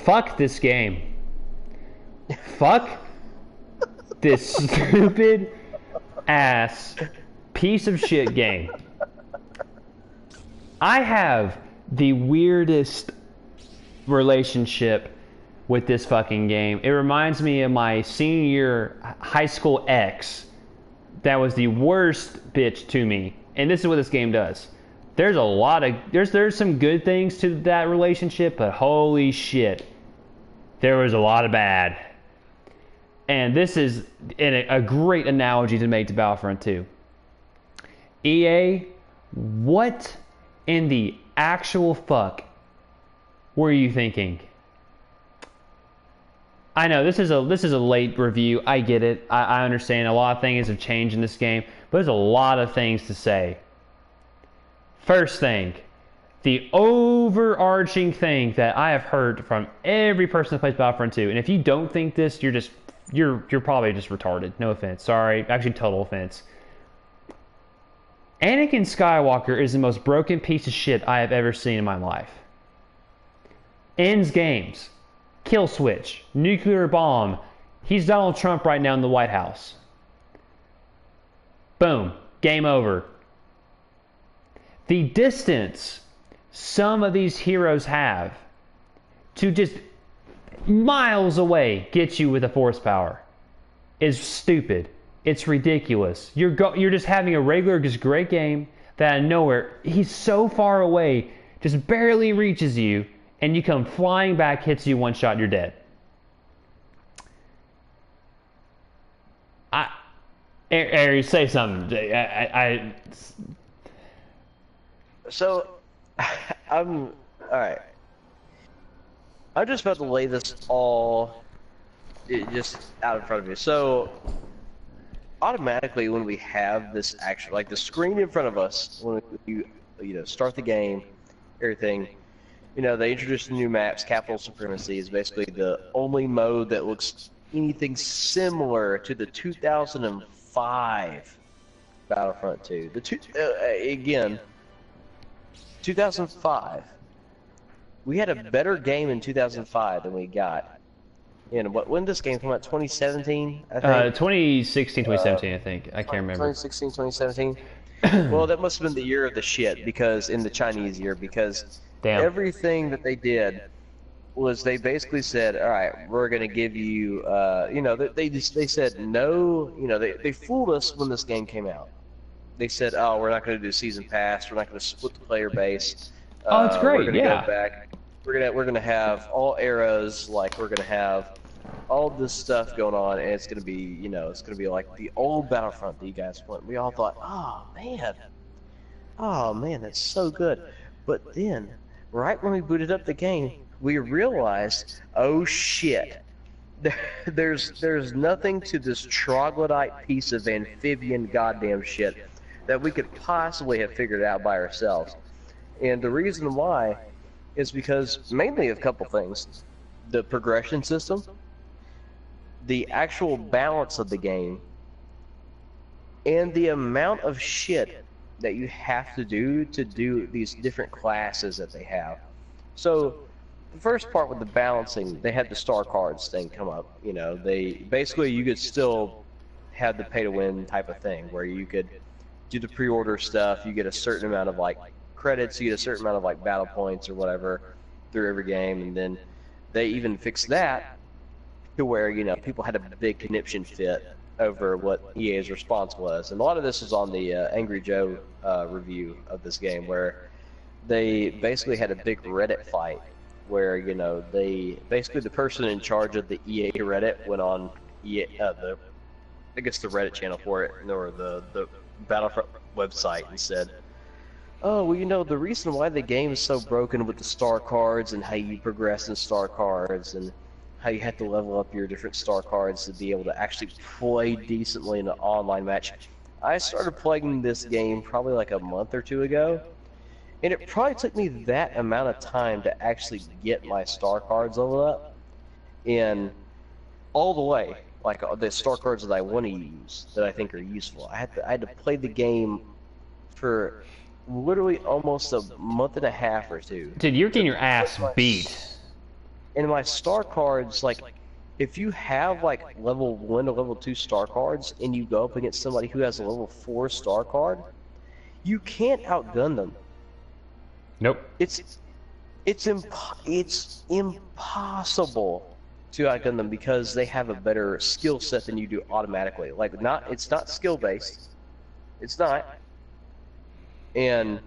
Fuck this game. Fuck this stupid ass piece of shit game. I have the weirdest relationship with this fucking game. It reminds me of my senior year high school ex that was the worst bitch to me. And this is what this game does. There's a lot of there's some good things to that relationship, but holy shit, there was a lot of bad. And this is a great analogy to make to Battlefront 2. EA, what in the actual fuck were you thinking? I know this is a late review. I get it. I understand a lot of things have changed in this game, but there's a lot of things to say. First thing, the overarching thing that I have heard from every person that plays Battlefront 2, and if you don't think this, you're probably just retarded. No offense. Sorry. Actually, total offense. Anakin Skywalker is the most broken piece of shit I have ever seen in my life. Ends games. Kill switch. Nuclear bomb. He's Donald Trump right now in the White House. Boom. Game over. The distance some of these heroes have to just miles away get you with a force power is stupid. It's ridiculous. You're just having a regular, just great game that out of nowhere, he's so far away, just barely reaches you, and you come flying back, hits you one shot, you're dead. Aries, say something. So, I'm alright. I'm just about to lay this all just out in front of you. So, automatically when we have this action, like the screen in front of us, when you start the game, everything, they introduced the new maps. Capital Supremacy is basically the only mode that looks anything similar to the 2005 Battlefront 2. Again, 2005. We had a better game in 2005 than we got in when did this game come out? 2017, I think. 2016, 2017, I think. I can't remember. 2016, 2017. Well, that must have been the year of the shit, because in the Chinese year, because everything that they did was they basically said, all right, we're going to give you, they said no, they fooled us when this game came out. They said, oh, we're not going to do season pass, we're not going to split the player base. Oh, it's great, we're gonna go back. We're gonna have all eras, like we're gonna have all this stuff going on, and it's gonna be, it's gonna be like the old Battlefront that you guys want. We all thought, oh man, that's so good. But then, right when we booted up the game, we realized, oh shit, there's nothing to this troglodyte piece of amphibian goddamn shit that we could possibly have figured out by ourselves. And the reason why is because mainly of a couple things. The progression system, the actual balance of the game, and the amount of shit that you have to do these different classes that they have. So the first part with the balancing, they had the star cards thing come up. They basically, you could still have the pay to win type of thing where you could do the pre-order stuff. You get a certain amount of credits, you get a certain amount of battle points or whatever through every game, and then they even fixed that to where people had a big conniption fit over what EA's response was. And a lot of this is on the Angry Joe review of this game, where they basically had a big Reddit fight where they basically, the person in charge of the EA Reddit went on the Reddit channel for it, or the Battlefront website, and said, oh, well, the reason why the game is so broken with the star cards and how you progress in star cards and how you have to level up your different star cards to be able to actually play decently in an online match. I started playing this game probably like a month or two ago, and it probably took me that amount of time to actually get my star cards leveled up, and all the way, like the star cards that I want to use, that I think are useful. I had to play the game for literally almost a month and a half or two. Dude, you're getting your ass beat. And my star cards, like, if you have like level 1 to level 2 star cards and you go up against somebody who has a level 4 star card, you can't outgun them. Nope. It's impossible to outgun them because they have a better skill set than you do automatically. Like, it's not skill based. It's not. And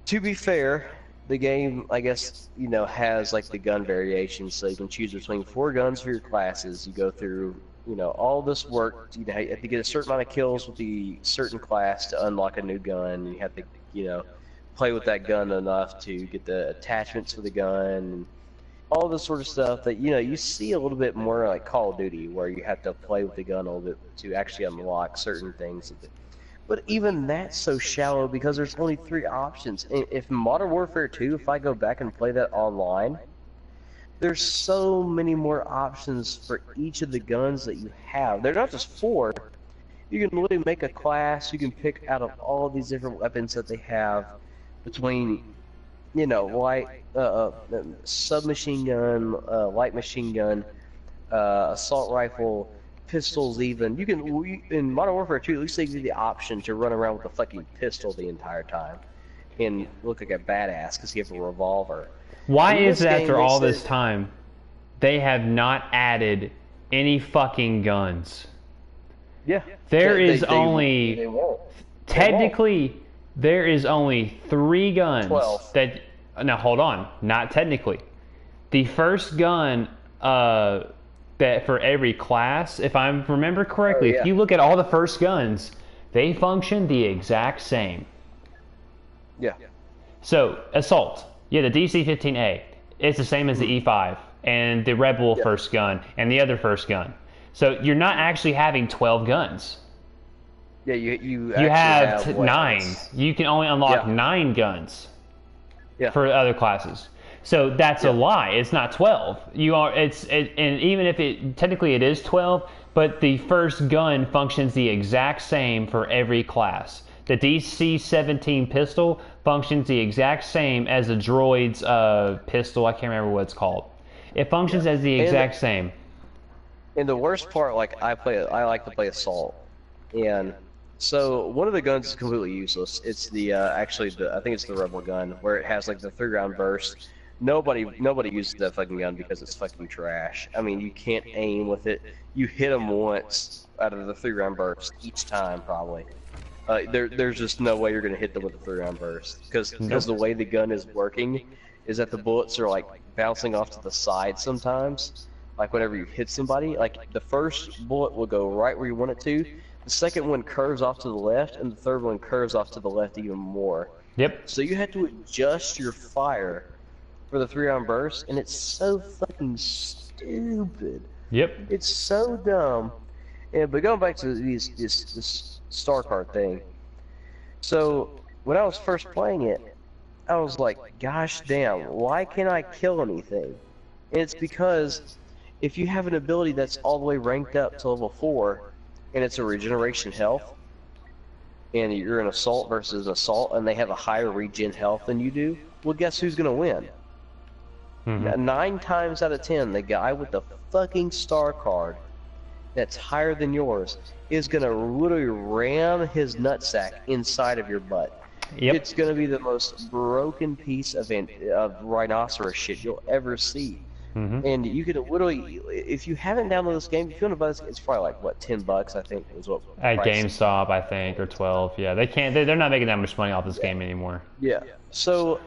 to be fair, the game, I guess, has like the gun variations, so you can choose between 4 guns for your classes. You go through, all this work. You have to get a certain amount of kills with the certain class to unlock a new gun. You have to, play with that gun enough to get the attachments for the gun, and all this sort of stuff that, you see a little bit more like Call of Duty, where you have to play with the gun a little bit to actually unlock certain things. But even that's so shallow because there's only 3 options. If Modern Warfare 2, if I go back and play that online, there's so many more options for each of the guns that you have. They're not just 4. You can literally make a class. You can pick out of all these different weapons that they have between, light, submachine gun, light machine gun, assault rifle, pistols even. You can, in Modern Warfare 2, at least they give you the option to run around with a fucking pistol the entire time and look like a badass because you have a revolver. Why is it after all this time they have not added any fucking guns? Yeah. There is only, technically, there is only 3 guns 12. that, now hold on, not technically. The first gun, that for every class, if I remember correctly, if you look at all the first guns, they function the exact same. Yeah. So, Assault, the DC-15A, it's the same as the E5 and the Rebel first gun and the other first gun. So you're not actually having 12 guns. Yeah, you have 9. weapons. You can only unlock 9 guns for other classes. So that's a lie. It's not 12. And even if technically it is 12, but the first gun functions the exact same for every class. The DC-17 pistol functions the exact same as the droid's pistol. I can't remember what it's called. It functions as the exact same. And the worst part, like, I like to play Assault, and so one of the guns is completely useless. It's I think it's the Rebel gun, where it has like the 3-round burst. Nobody uses that fucking gun because it's fucking trash. I mean, you can't aim with it. You hit them once out of the 3-round burst each time, probably. There's just no way you're gonna hit them with a 3-round burst because the way the gun is working is that the bullets are like bouncing off to the side sometimes. Like whenever you hit somebody, like the first bullet will go right where you want it to. The second one curves off to the left, and the third one curves off to the left even more. Yep. So you have to adjust your fire for the 3-round burst, and it's so fucking stupid. Yep. It's so dumb. But going back to this star card thing. So when I was first playing it, I was like, gosh damn, why can't I kill anything? And it's because if you have an ability that's all the way ranked up to level 4, and it's a regeneration health, and you're an assault versus an assault, and they have a higher regen health than you do, well, guess who's gonna win? 9 times out of 10, the guy with the fucking star card that's higher than yours is gonna literally ram his nutsack inside of your butt. Yep. It's gonna be the most broken piece of rhinoceros shit you'll ever see. And you could literally, if you haven't downloaded this game, if you want to buy this, it's probably like what, $10, I think is what. At GameStop, I think, or 12. Yeah, they can't. They're not making that much money off this game anymore. Yeah. So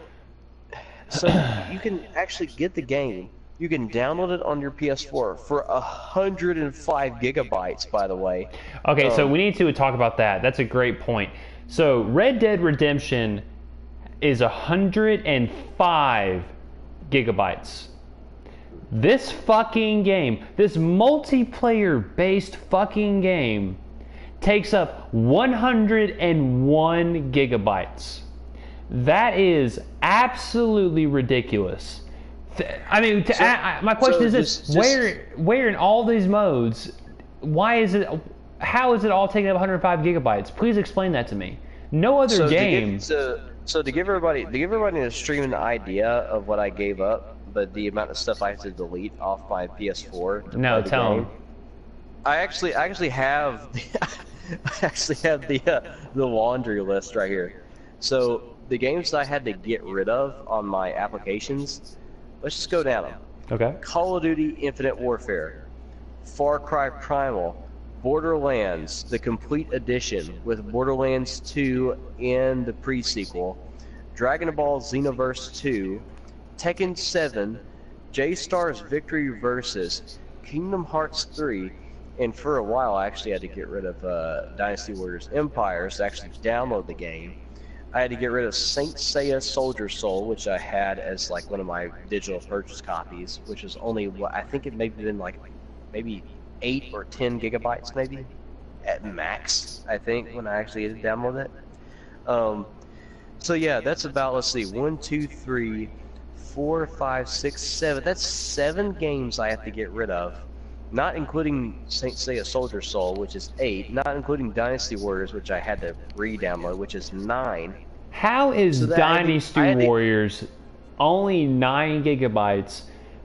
you can actually get the game. You can download it on your PS4 for 105 gigabytes, by the way. Okay, so we need to talk about that. That's a great point. So Red Dead Redemption is 105 gigabytes. This fucking game, this multiplayer-based fucking game, takes up 101 gigabytes. That is absolutely ridiculous. I mean, my question is this: where in all these modes, how is it all taking up 105 gigabytes? Please explain that to me. No other game. So to give everybody in the stream an idea of what I gave up, but the amount of stuff I have to delete off my PS4 to No, play the tell game. him. I actually have I actually have the laundry list right here. So the games that I had to get rid of on my applications, let's just go down them. Okay. Call of Duty Infinite Warfare, Far Cry Primal, Borderlands, the complete edition with Borderlands 2 and the pre-sequel, Dragon Ball Xenoverse 2, Tekken 7, J-Star's Victory Versus, Kingdom Hearts 3, and for a while I actually had to get rid of Dynasty Warriors Empires to actually download the game. I had to get rid of Saint Seiya Soldier Soul, which I had as like one of my digital purchase copies, which was only what I think it may have been like maybe 8 or 10 gigabytes maybe at max, I think, when I actually had to download it. So yeah, that's about, let's see, 1, 2, 3, 4, 5, 6, 7. That's 7 games I have to get rid of. Not including Saint Seiya Soldier Soul, which is 8. Not including Dynasty Warriors, which I had to re-download, which is 9. How is So that Dynasty Warriors only 9 gigabytes,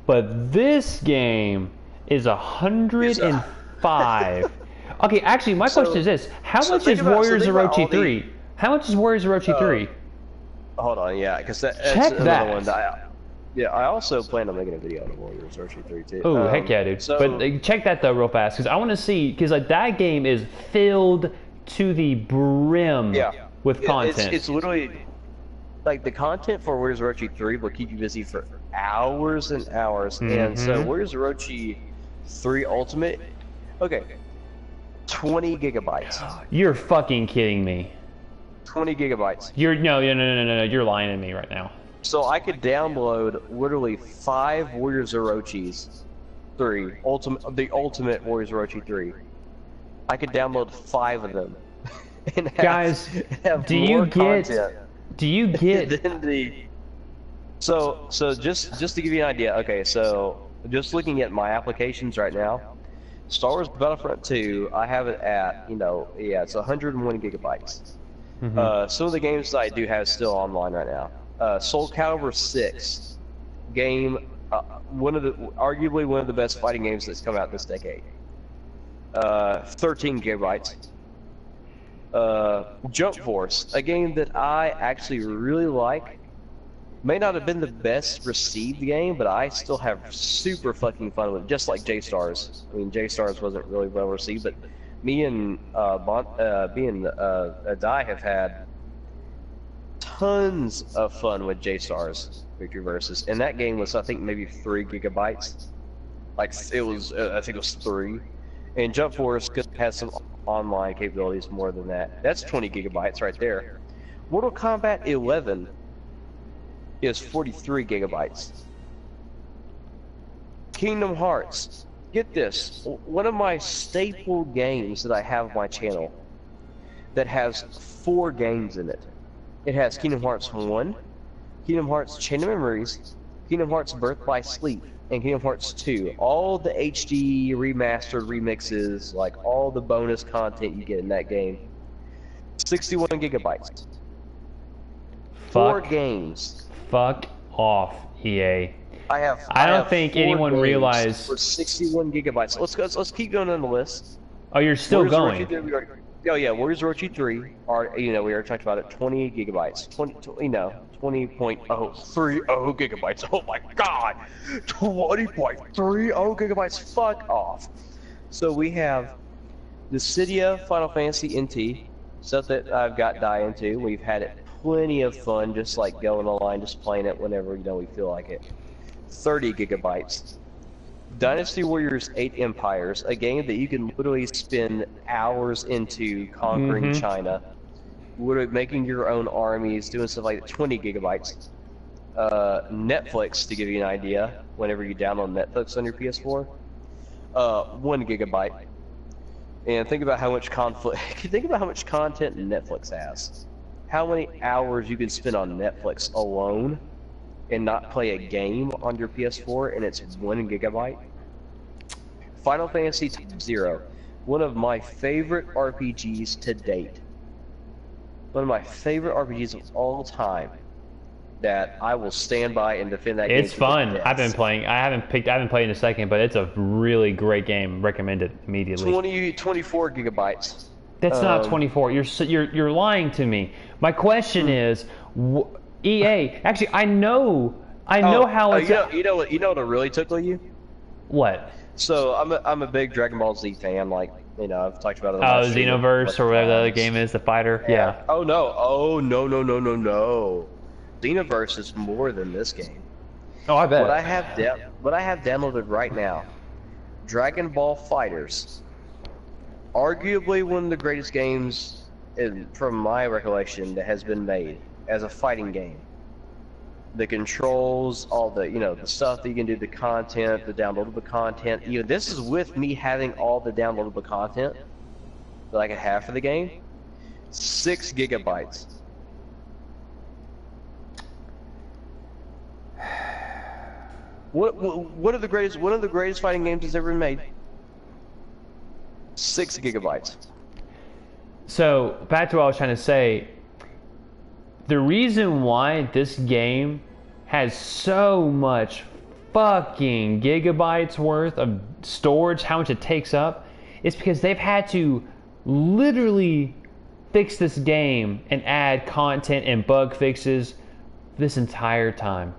but this game is 105? Okay, actually, my question is this: How much is Warriors Orochi 3? How much is Warriors Orochi 3? Hold on, yeah, because that's Check another that. one that I also plan on making a video on Warriors Orochi 3 too. Oh, heck yeah, dude. But check that though real fast, because I want to see, because like that game is filled to the brim with content. It's literally, like, the content for Warriors Orochi 3 will keep you busy for hours and hours. And so Warriors Orochi 3 Ultimate, okay, 20 gigabytes. You're fucking kidding me. 20 gigabytes. No, you're lying to me right now. So I could download literally 5 Warriors Orochis 3, the Ultimate Warriors Orochi 3. I could download 5 of them. And have do you get than so just to give you an idea, okay, so just looking at my applications right now, Star Wars Battlefront 2, I have it at, it's 101 gigabytes. Some of the games that I do have still online right now. Soul Calibur 6 game, arguably one of the best fighting games that's come out this decade. 13 gigabytes. Jump Force, a game that I actually really like. May not have been the best received game, but I still have super fucking fun with it, just like J-Stars. I mean, J-Stars wasn't really well received, but me and Dai have had tons of fun with J-Stars Victory Versus, and that game was, I think, maybe 3 gigabytes. Like, it was, I think it was 3. And Jump Force has some online capabilities more than that. That's 20 gigabytes right there. Mortal Kombat 11 is 43 gigabytes. Kingdom Hearts, get this, one of my staple games that I have on my channel that has 4 games in it. It has Kingdom Hearts 1, Kingdom Hearts Chain of Memories, Kingdom Hearts Birth by Sleep, and Kingdom Hearts 2. All the HD remastered remixes, like all the bonus content you get in that game. 61 gigabytes. 4 games. Fuck off, EA. I don't think anyone realized. For 61 gigabytes. Let's keep going on the list. Oh, you're still going. Oh yeah, Warriors Orochi 3 are, we already talked about it, 20 gigabytes. 20.030 gigabytes. Oh my god! 20.30 gigabytes. Fuck off. So we have the Cydia Final Fantasy NT, stuff that I've got Dai into. We've had it plenty of fun, just like going online, just playing it whenever we feel like it. 30 gigabytes. Dynasty Warriors 8 Empires, a game that you can literally spend hours into conquering China, making your own armies, doing stuff like that. 20 gigabytes. Netflix, to give you an idea, whenever you download Netflix on your PS4, 1 gigabyte. And think about how much think about how much content Netflix has. How many hours you can spend on Netflix alone and not play a game on your PS4, and it's 1 gigabyte. Final Fantasy Zero, one of my favorite RPGs to date. One of my favorite RPGs of all time. that I will stand by and defend that game. It's to the fun. death. I've been playing. I haven't played in a second, but it's a really great game. Recommend it immediately. 24 gigabytes. That's not 24. You're lying to me. My question is, EA. Actually, I know how it's. You know what'll really tickle you? What? So I'm a big Dragon Ball Z fan. Like, you know, I've talked about it. Oh, Xenoverse or whatever the other game is, the fighter. Yeah. Oh no. Oh no. Xenoverse is more than this game. Oh, I bet. What I have downloaded right now, Dragon Ball Fighters, arguably one of the greatest games, from my recollection, that has been made as a fighting game. The controls, all the the stuff that you can do, the content, the downloadable content. Even this is with me having all the downloadable content that I could have for the game. 6 gigabytes. What are the greatest? One of the greatest fighting games that's ever been made. 6 gigabytes. So back to what I was trying to say. The reason why this game has so much fucking gigabytes worth of storage, how much it takes up, is because they've had to literally fix this game and add content and bug fixes this entire time.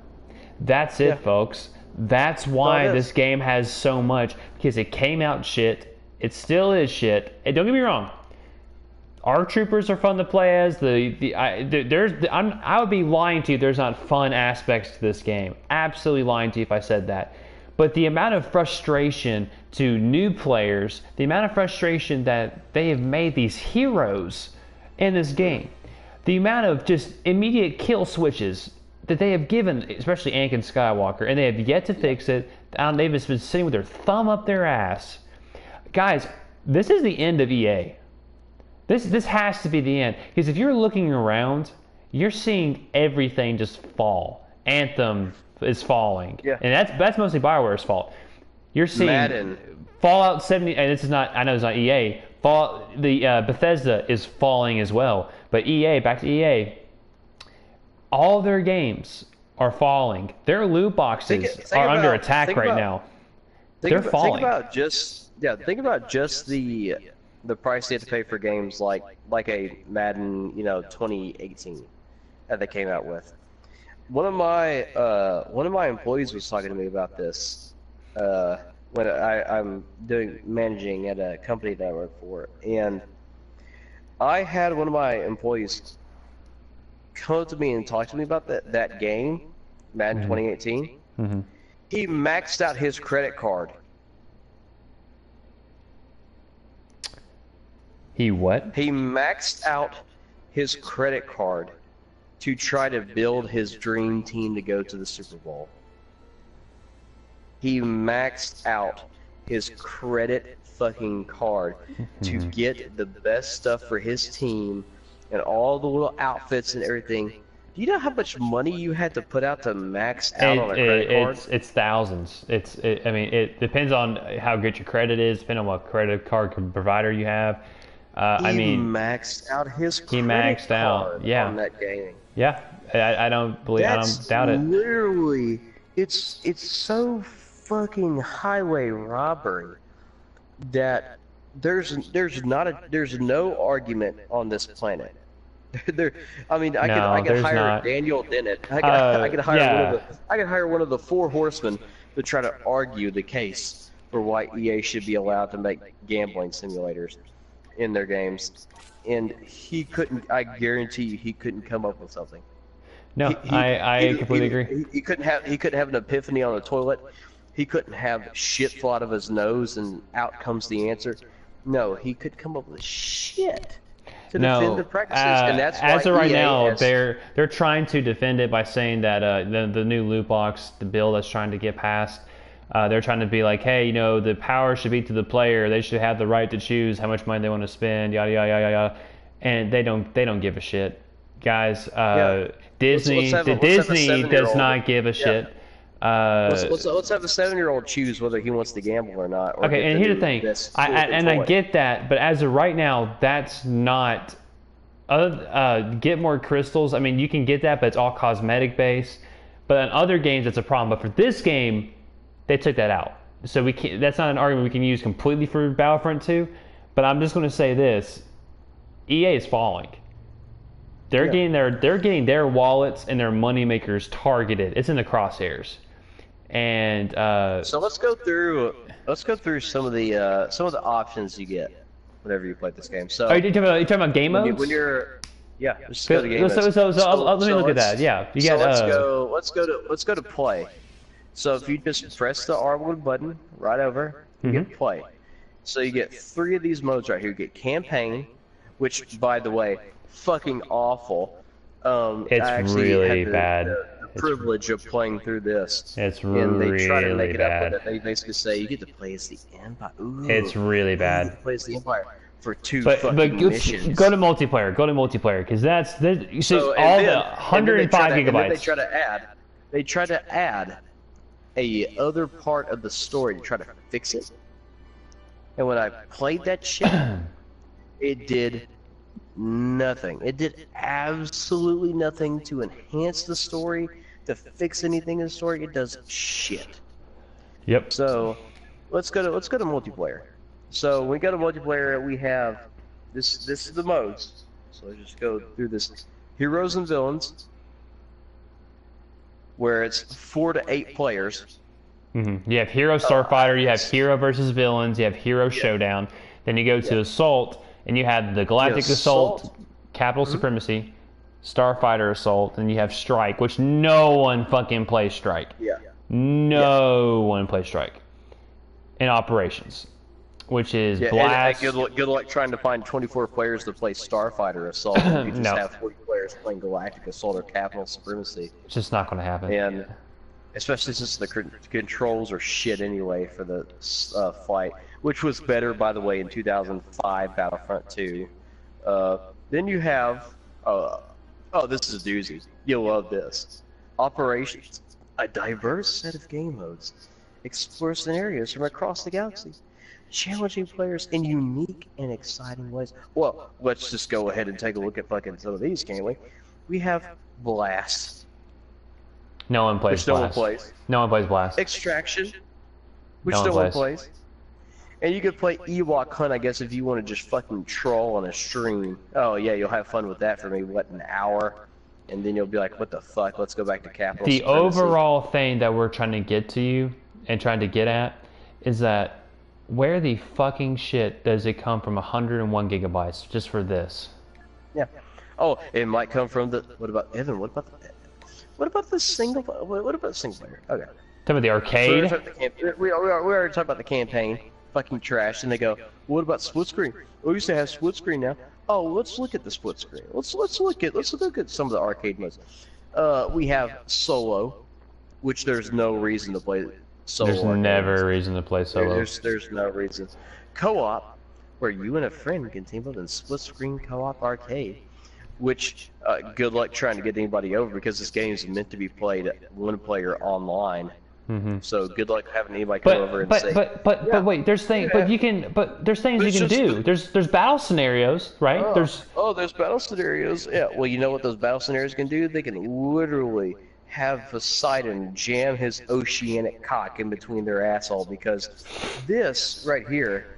That's it, folks. That's why this game has so much, because it came out shit. It still is shit. And don't get me wrong. Our troopers are fun to play as. I would be lying to you. There's not fun aspects to this game. Absolutely lying to you if I said that. But the amount of frustration to new players, the amount of frustration that they have made these heroes in this game, the amount of just immediate kill switches that they have given, especially Anakin Skywalker, and they have yet to fix it. They've just been sitting with their thumb up their ass. Guys, this is the end of EA. This has to be the end, because if you're looking around, you're seeing everything just fall. Anthem is falling, and that's mostly BioWare's fault. You're seeing Madden. Fallout 70, and this is not. I know it's not EA. Bethesda is falling as well, but EA, back to EA. All their games are falling. Their loot boxes are under attack right now. They're falling. Think about just the price they have to pay for games like a Madden, 2018 that they came out with. One of my employees was talking to me about this when I'm managing at a company that I work for, and I had one of my employees come up to me and talk to me about that game, Madden 2018. Mm-hmm. He maxed out his credit card. He what? He maxed out his credit card to try to build his dream team to go to the Super Bowl. He maxed out his credit fucking card to get the best stuff for his team and all the little outfits and everything. Do you know how much money you had to put out to max out on a credit card? It's thousands. I mean, it depends on how good your credit is, depending on what credit card provider you have. He maxed out his credit card on that game. Yeah, I don't doubt it. Literally, it's so fucking highway robbery that there's no argument on this planet. I could hire Daniel Dennett. I could hire one of the 4 horsemen to try to argue the case for why EA should be allowed to make gambling simulators in their games, and he couldn't. I guarantee you, he couldn't come up with something. No, I completely agree. He couldn't have an epiphany on the toilet. He couldn't have shit fall out of his nose and out comes the answer. No, he could come up with shit to defend the practices, and that's why as of right EA now, they're trying to defend it by saying that the new loot box, the bill that's trying to get passed. They're trying to be like, hey, the power should be to the player. They should have the right to choose how much money they want to spend, yada yada yada yada. And they don't give a shit, guys. Disney does not give a shit. Let's have a 7-year-old choose whether he wants to gamble or not. Or okay, and here's the thing. I get that, but as of right now, that's not Get more crystals. I mean, you can get that, but it's all cosmetic based. But in other games, it's a problem. But for this game, they took that out. So we can't, that's not an argument we can use completely for Battlefront 2. But I'm just going to say this: EA is falling. They're getting their wallets and their moneymakers targeted. It's in the crosshairs. And so let's go through some of the options you get whenever you play this game. So are you talking about game modes? Yeah, let's go to game modes. Let me look at that. Yeah, you got. Let's go to play. So if you just press the R1 button right over, you get play. So you get 3 of these modes right here. You get campaign, which by the way, fucking awful. It's really bad. The privilege of playing through this. It's and they try to make really it up bad. with it. They basically say you get to play as the Empire. Ooh, It's really you bad. get to play as the Empire for 2 But fucking missions. go to multiplayer. Go to multiplayer because that's you see So, all and the then- 105 and then gigabytes. they try to add a other part of the story to try to fix it. And when I played that shit, it did nothing. It did absolutely nothing to enhance the story, to fix anything in the story. It does shit. Yep. So let's go to multiplayer. So when we go to multiplayer, we have this is the modes. So let's just go through this: heroes and villains, where it's 4 to 8 players. You have Hero Starfighter, you have Hero versus Villains, you have Hero Showdown. Then you go to Assault, and you have the Galactic Assault, Capital Supremacy, Starfighter Assault, and you have Strike, which no one fucking plays Strike. No one plays Strike. And Operations, which is Blast. And good luck trying to find 24 players to play Starfighter Assault. You just have 40 players playing Galactic Assault or Capital Supremacy. It's just not going to happen. And especially since the controls are shit anyway for the fight, which was better, by the way, in 2005 Battlefront 2. Then you have, this is a doozy. You'll love this. Operations, a diverse set of game modes. Explore scenarios from across the galaxy, challenging players in unique and exciting ways. Well, let's just go ahead and take a look at fucking some of these, can't we? We have Blast. No one plays Which no one Blast. plays. No one plays Blast. Extraction, which No no one one plays. plays. And you could play Ewok Hunt, I guess, if you want to just fucking troll on a stream. Oh yeah, you'll have fun with that for maybe, what, an hour? And then you'll be like, what the fuck, let's go back to Capital The Supremacy. overall thing that we're trying to get to you and trying to get at is that where the fucking shit does it come from 101 gigabytes just for this? Yeah. Oh, it might come from the, what about, Evan, what about the single, what about single player? Okay. Talking about the arcade? So we already talked about the campaign, fucking trash, and they go, what about split screen? We used to have split screen now. Oh, let's look at the split screen. Let's look at some of the arcade modes. We have solo, which there's no reason to play solo. There's never a reason to play solo. There's no reason. Co-op, where you and a friend can team up in split screen co-op arcade. Which, good luck trying to get anybody over because this game is meant to be played one player online. So good luck having anybody come over and say. But wait, there's things. But there's things you can do. There's battle scenarios, right? There's battle scenarios. Yeah. Well, you know what those battle scenarios can do? They can literally have Poseidon jam his oceanic cock in between their asshole because this right here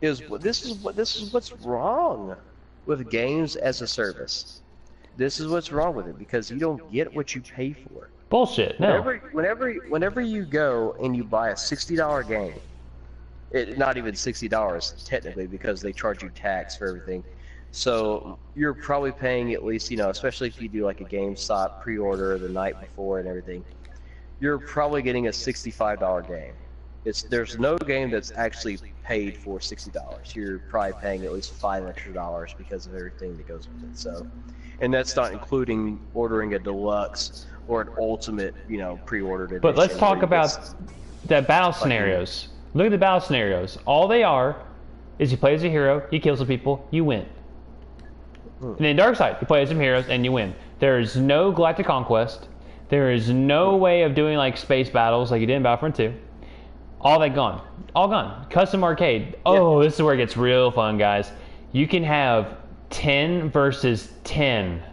is what's wrong with games as a service. This is what's wrong with it because you don't get what you pay for. bullshit. No. Whenever you go and you buy a $60 game, not even $60 technically because they charge you tax for everything. So you're probably paying at least, especially if you do like a GameStop pre-order the night before and everything, you're probably getting a $65 game. There's no game that's actually paid for $60. You're probably paying at least $5 extra because of everything that goes with it. So, and that's not including ordering a deluxe or an ultimate, pre-ordered edition. But let's talk about the battle scenarios. Look at the battle scenarios. All they are is you play as a hero, you kill some people, you win. And then Dark Side, you play as some heroes and you win. There is no Galactic Conquest. There is no way of doing like space battles like you did in Battlefront 2. All that gone. All gone. Custom arcade. Oh, this is where it gets real fun, guys. You can have 10 versus 10.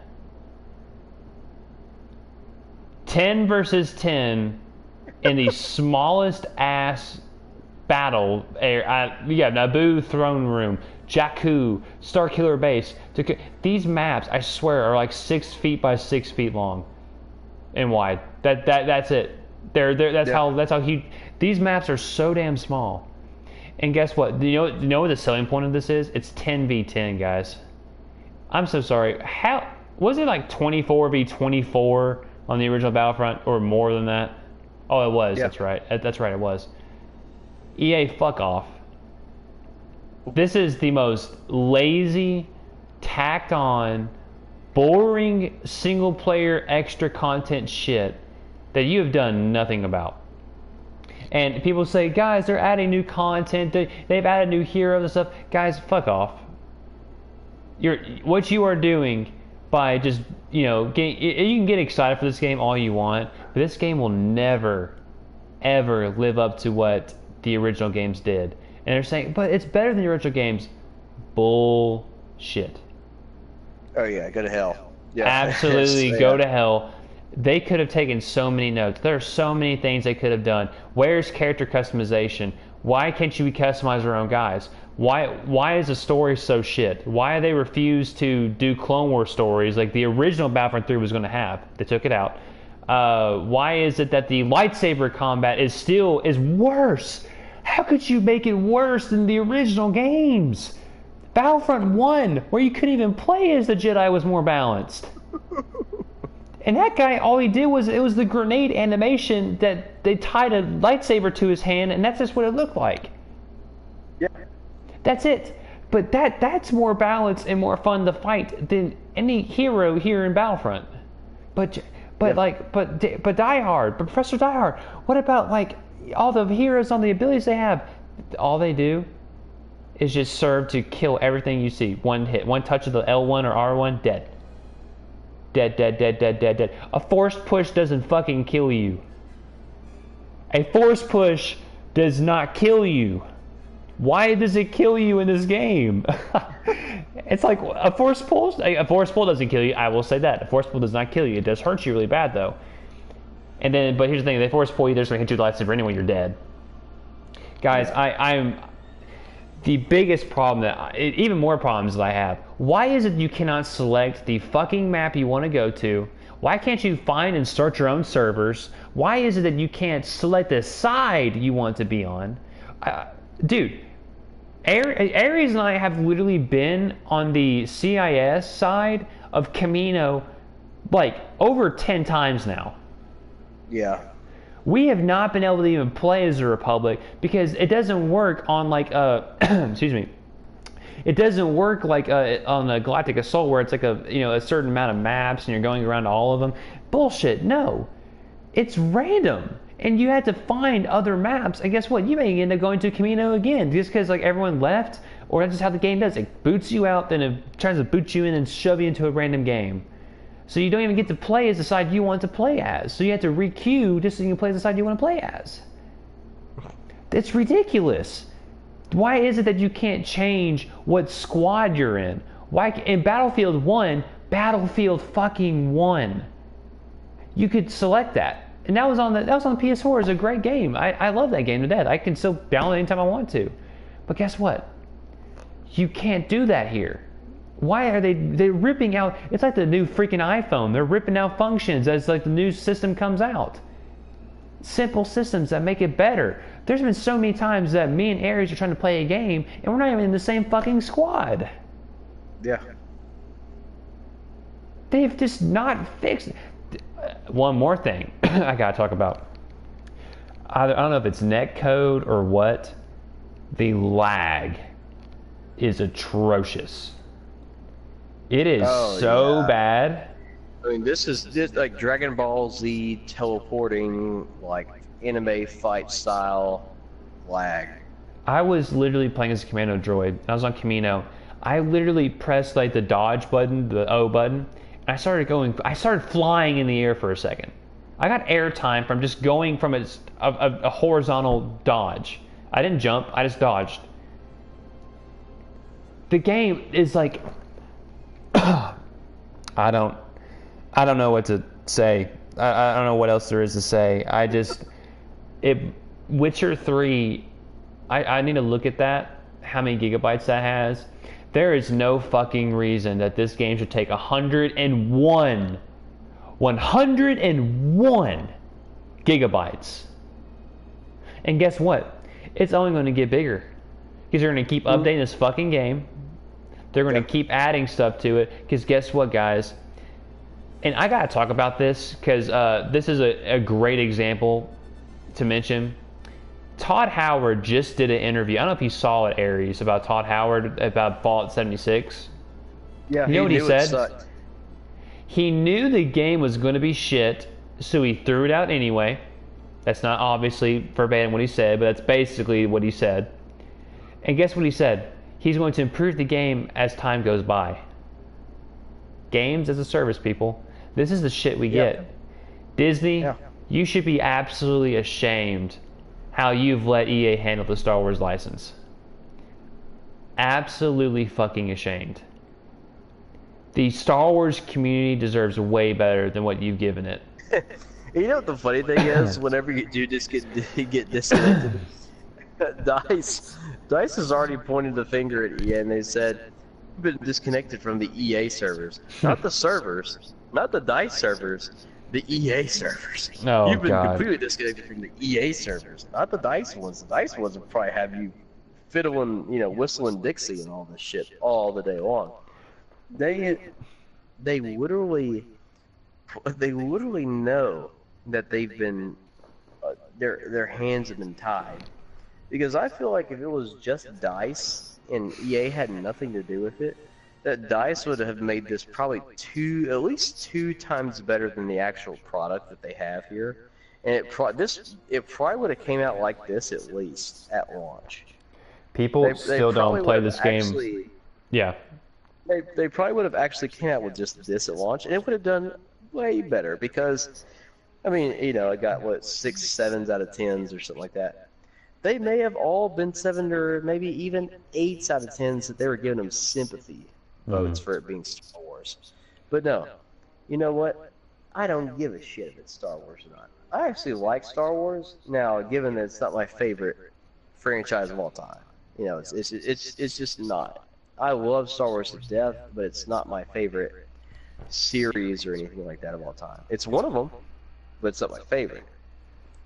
10 versus 10 in the smallest ass battle. Naboo Throne Room, Jakku, Starkiller Base. These maps, I swear, are like 6 feet by 6 feet long and wide. That's it. That's how huge. These maps are so damn small. And guess what? Do you know what the selling point of this is? It's 10v10, guys. I'm so sorry. How was it like 24v24 on the original Battlefront or more than that? Oh, it was. Yeah. That's right. That's right. It was. EA, fuck off. This is the most lazy, tacked on, boring single player extra content shit that you have done nothing about. And people say, guys, they're adding new content. They've added new heroes and stuff. Guys, fuck off. What you are doing by just, you can get excited for this game all you want, but this game will never, ever live up to what the original games did. And they're saying, but it's better than the original games. Bullshit. Oh yeah, go to hell. Yeah. Absolutely, go to hell. They could have taken so many notes. There are so many things they could have done. Where's character customization? Why can't you customize your own guys? Why is the story so shit? Why do they refuse to do Clone Wars stories like the original Battlefront 3 was going to have? They took it out. Why is it that the lightsaber combat is worse? How could you make it worse than the original games? Battlefront 1, where you couldn't even play as the Jedi, was more balanced. And that guy, all he did was, it was the grenade animation that they tied a lightsaber to his hand, and that's just what it looked like. Yeah. That's it. But that's more balanced and more fun to fight than any hero here in Battlefront. But Die Hard, but Professor Die Hard, what about like all the heroes on the abilities they have? All they do is just serve to kill everything you see. One hit, one touch of the L1 or R1, dead. Dead. A forced push doesn't fucking kill you. A forced push does not kill you. Why does it kill you in this game? It's like a forced pull doesn't kill you. I will say that. A forced pull does not kill you. It does hurt you really bad though. And then, but here's the thing: they force pull you, they're just gonna hit you with lightsaber anyway. You're dead. Guys, I'm the biggest problem even more problems that I have. Why is it you cannot select the fucking map you want to go to? Why can't you find and start your own servers? Why is it that you can't select the side you want to be on? Dude, Aries and I have literally been on the CIS side of Camino like over 10 times now. Yeah. We have not been able to even play as a Republic because it doesn't work on like excuse me. It doesn't work like on a Galactic Assault where it's like a certain amount of maps and you're going around to all of them. Bullshit. No, it's random, and you had to find other maps. And guess what? You may end up going to Camino again just because like everyone left, or that's just how the game does. It boots you out, then it tries to boot you in and shove you into a random game. So you don't even get to play as the side you want to play as. So you have to re-queue just so you can play as the side you want to play as. It's ridiculous. Why is it that you can't change what squad you're in? Why in Battlefield 1, Battlefield fucking 1, you could select that. And that was on the PS4. It's a great game. I love that game to death. I can still download it anytime I want to. But guess what? You can't do that here. Why are they're ripping out? It's like the new freaking iPhone. They're ripping out functions as like the new system comes out. Simple systems that make it better. There's been so many times that me and Aries are trying to play a game and we're not even in the same fucking squad. Yeah. They've just not fixed. One more thing I gotta talk about. I don't know if it's netcode or what. The lag is atrocious. It is bad. I mean, this is just like Dragon Ball Z teleporting, like anime fight style lag. I was literally playing as a commando droid. I was on Camino. I literally pressed like the dodge button, the O button, and I started flying in the air for a second. I got air time from just going from a horizontal dodge. I didn't jump, I just dodged. The game is like I don't I don't know what to say. I don't know what else there is to say. Witcher 3, I need to look at that, how many gigabytes that has. There is no fucking reason that this game should take 101 gigabytes. And guess what? It's only going to get bigger. Because they're going to keep updating this fucking game. They're going to keep adding stuff to it. Because guess what, guys? And I got to talk about this because this is a great example to mention. Todd Howard just did an interview. I don't know if you saw it, Aries, about Todd Howard about Fallout 76. Yeah, you know what he said? He knew the game was going to be shit, so he threw it out anyway. That's not obviously verbatim what he said, but that's basically what he said. And guess what he said? He's going to improve the game as time goes by. Games as a service, people. This is the shit we get. Disney, you should be absolutely ashamed how you've let EA handle the Star Wars license. Absolutely fucking ashamed. The Star Wars community deserves way better than what you've given it. You know what the funny thing is? Whenever you do just get disconnected, DICE has already pointed the finger at EA and they said, "You've been disconnected from the EA servers, not the servers, not the DICE servers, the EA servers. Oh, You've been God. completely disconnected from the EA servers, not the DICE ones. The DICE ones will probably have you fiddling, whistling Dixie and all this shit all the day long. They literally know that they've been their hands have been tied, because I feel like if it was just DICE and EA had nothing to do with it, that DICE would have made this probably at least two times better than the actual product that they have here, and it probably would have came out like this at least at launch. People still don't play this game. Yeah. They probably would have actually came out with just this at launch, and it would have done way better because, I mean, it got, 6 7s out of 10s or something like that. They may have all been 7 or maybe even 8s out of 10s that they were giving them sympathy votes for it being Star Wars. But no, you know what? I don't give a shit if it's Star Wars or not. I actually like Star Wars. Now, given that it's not my favorite franchise of all time, it's just not. I love Star Wars to death, but it's not my favorite series or anything like that of all time. It's one of them, but it's not my favorite.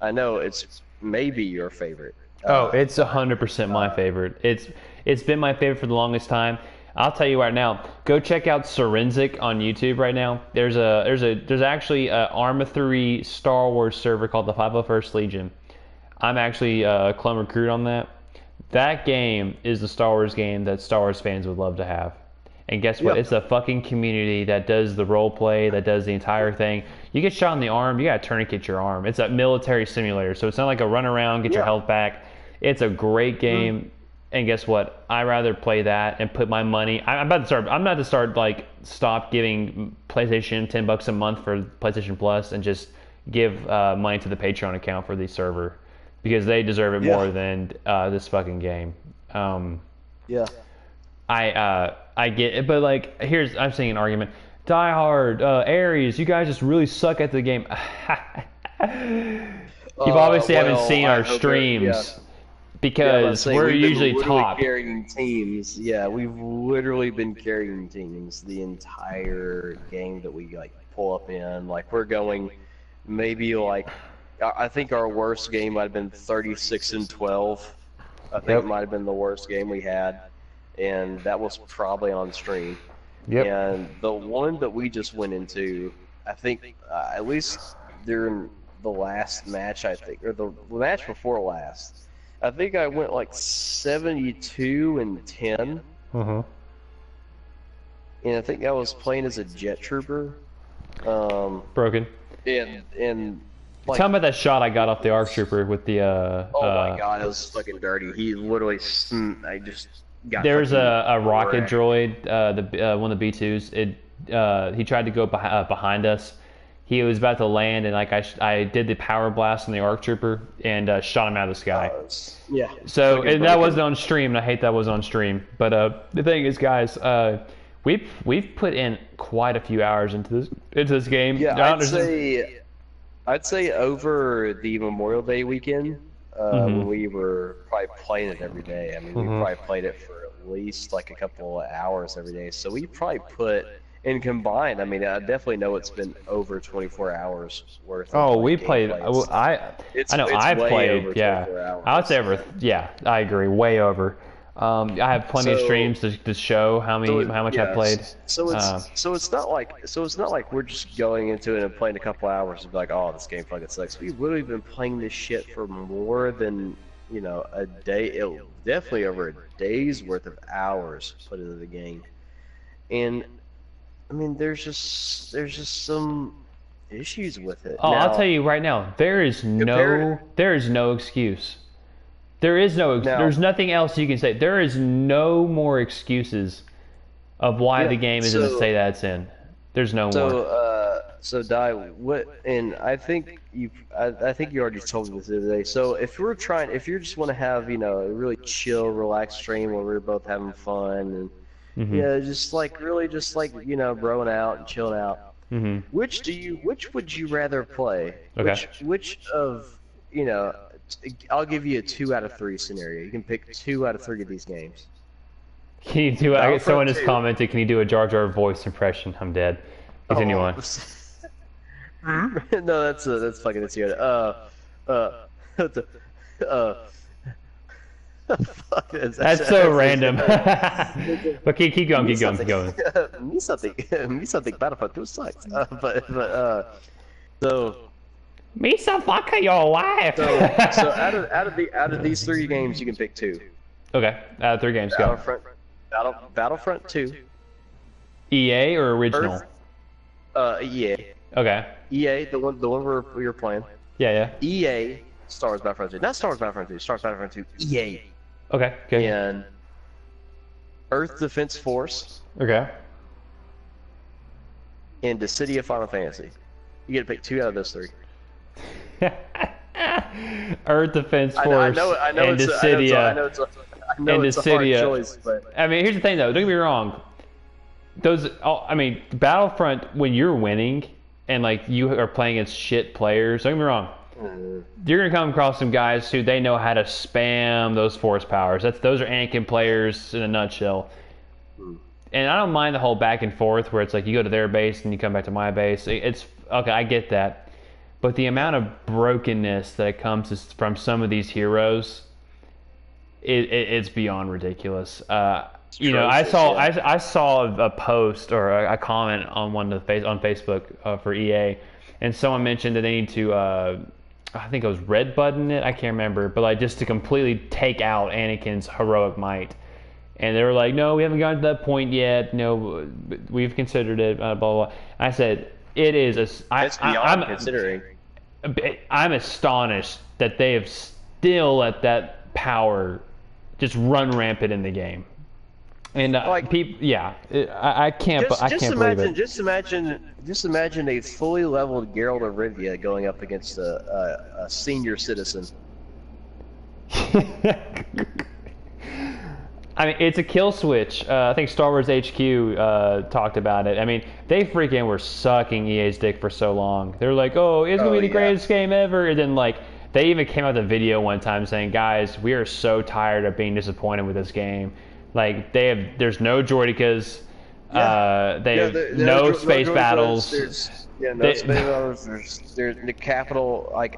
I know it's maybe your favorite. It's 100% my favorite. It's been my favorite for the longest time. I'll tell you right now. Go check out Forensic on YouTube right now. There's actually a Arma 3 Star Wars server called the 501st Legion. I'm actually a clone recruit on that. That game is the Star Wars game that Star Wars fans would love to have. And guess what? Yep. It's a fucking community that does the role play, that does the entire thing. You get shot in the arm, you gotta tourniquet your arm. It's a military simulator, so it's not like a run around, get your health back. It's a great game. And guess what? I'd rather play that and put my money. I'm about to start stop giving PlayStation $10 a month for PlayStation Plus and just give money to the Patreon account for the server, because they deserve it more than this fucking game. I get it, but I'm seeing an argument. Die Hard, Aries, you guys just really suck at the game. You obviously haven't seen our streams. Because we're usually top. Carrying teams. Yeah, we've literally been carrying teams the entire game that we pull up in. We're going maybe I think our worst game might have been 36-12. I think it might have been the worst game we had, and that was probably on stream. Yep. And the one that we just went into, I think at least during the last match, or the match before last, I think I went 72-10. And I think I was playing as a jet trooper. Broken. And tell me about that shot I got off the ARC trooper with the oh my god, it was fucking dirty. He literally I just got There's a rocket droid, one of the B2s. He tried to go behind us. He was about to land, and I did the power blast on the ARC trooper and shot him out of the sky. So that wasn't on stream, and I hate that was on stream. But the thing is, guys, We've put in quite a few hours into this game. Yeah, I I'd say over the Memorial Day weekend, when we were probably playing it every day. I mean, we probably played it for at least like a couple of hours every day. So we probably put in combined. I mean, I definitely know it's been over 24 hours worth. Oh, of, we like, played. gameplay. I know I've way played. over Yeah, 24 hours. I would say over. Yeah, I agree. Way over. I have plenty of streams to show how much I played. So it's not like we're just going into it and playing a couple hours and be like, oh, this game fucking sucks. We've literally been playing this shit for more than a day. Definitely over a day's worth of hours put into the game. And I mean, there's just some issues with it. Oh, Now, I'll tell you right now, there is no excuse. There's nothing else you can say. There is no more excuses of why the game is in the state that it's in. There's no more. So Di, what? And I think you already told me this the other day. So if you just want to have a really chill, relaxed stream where we're both having fun and just like broing out and chilling out. Which would you rather play? Okay. Which of I'll give you a 2 out of 3 scenario. You can pick 2 out of 3 of these games. Can you do? Someone just commented. Can you do a Jar Jar voice impression? I'm dead. Continue on. No, that's fucking insane. Fuck, that's so random. But keep going. Me something Battlefront 2 sucks. So. Misa, fuck your wife. So out of these 3 games, you can pick 2. Okay, out of 3 games, go. Battlefront 2. EA or original? EA. Okay. EA, the one we were playing. Yeah. EA, Star Wars Battlefront 2. Not Star Wars Battlefront 2. Star Wars Battlefront 2. EA. Okay. Good. And Earth Defense Force. Okay. And the City of Final Fantasy. You get to pick 2 out of those 3. Earth Defense Force and Dissidia. Choice, but I mean, here's the thing, though. Don't get me wrong. Battlefront, when you're winning and like you are playing against shit players, don't get me wrong. You're gonna come across some guys who they know how to spam those force powers. Those are Anakin players in a nutshell. And I don't mind the whole back and forth where it's like you go to their base and you come back to my base. It's okay, I get that. But the amount of brokenness that comes from some of these heroes, it's beyond ridiculous. I saw a post or a comment on on Facebook for EA, and someone mentioned that they need to, I think it was red button it. I can't remember, but like just to completely take out Anakin's heroic might. And they were like, "No, we haven't gotten to that point yet. No, we've considered it." Blah blah. blah. And I said, "It is I'm considering." I'm astonished that they have still let that power just run rampant in the game. And people, I can't believe it. Just imagine a fully leveled Geralt of Rivia going up against a senior citizen. I mean, it's a kill switch. I think Star Wars HQ talked about it. I mean, they freaking were sucking EA's dick for so long. They were like, "Oh, it's gonna be the greatest game ever," and then like they even came out with a video one time saying, "Guys, we are so tired of being disappointed with this game. Like, there's no droidicas. They have no space battles." Space battles. There's the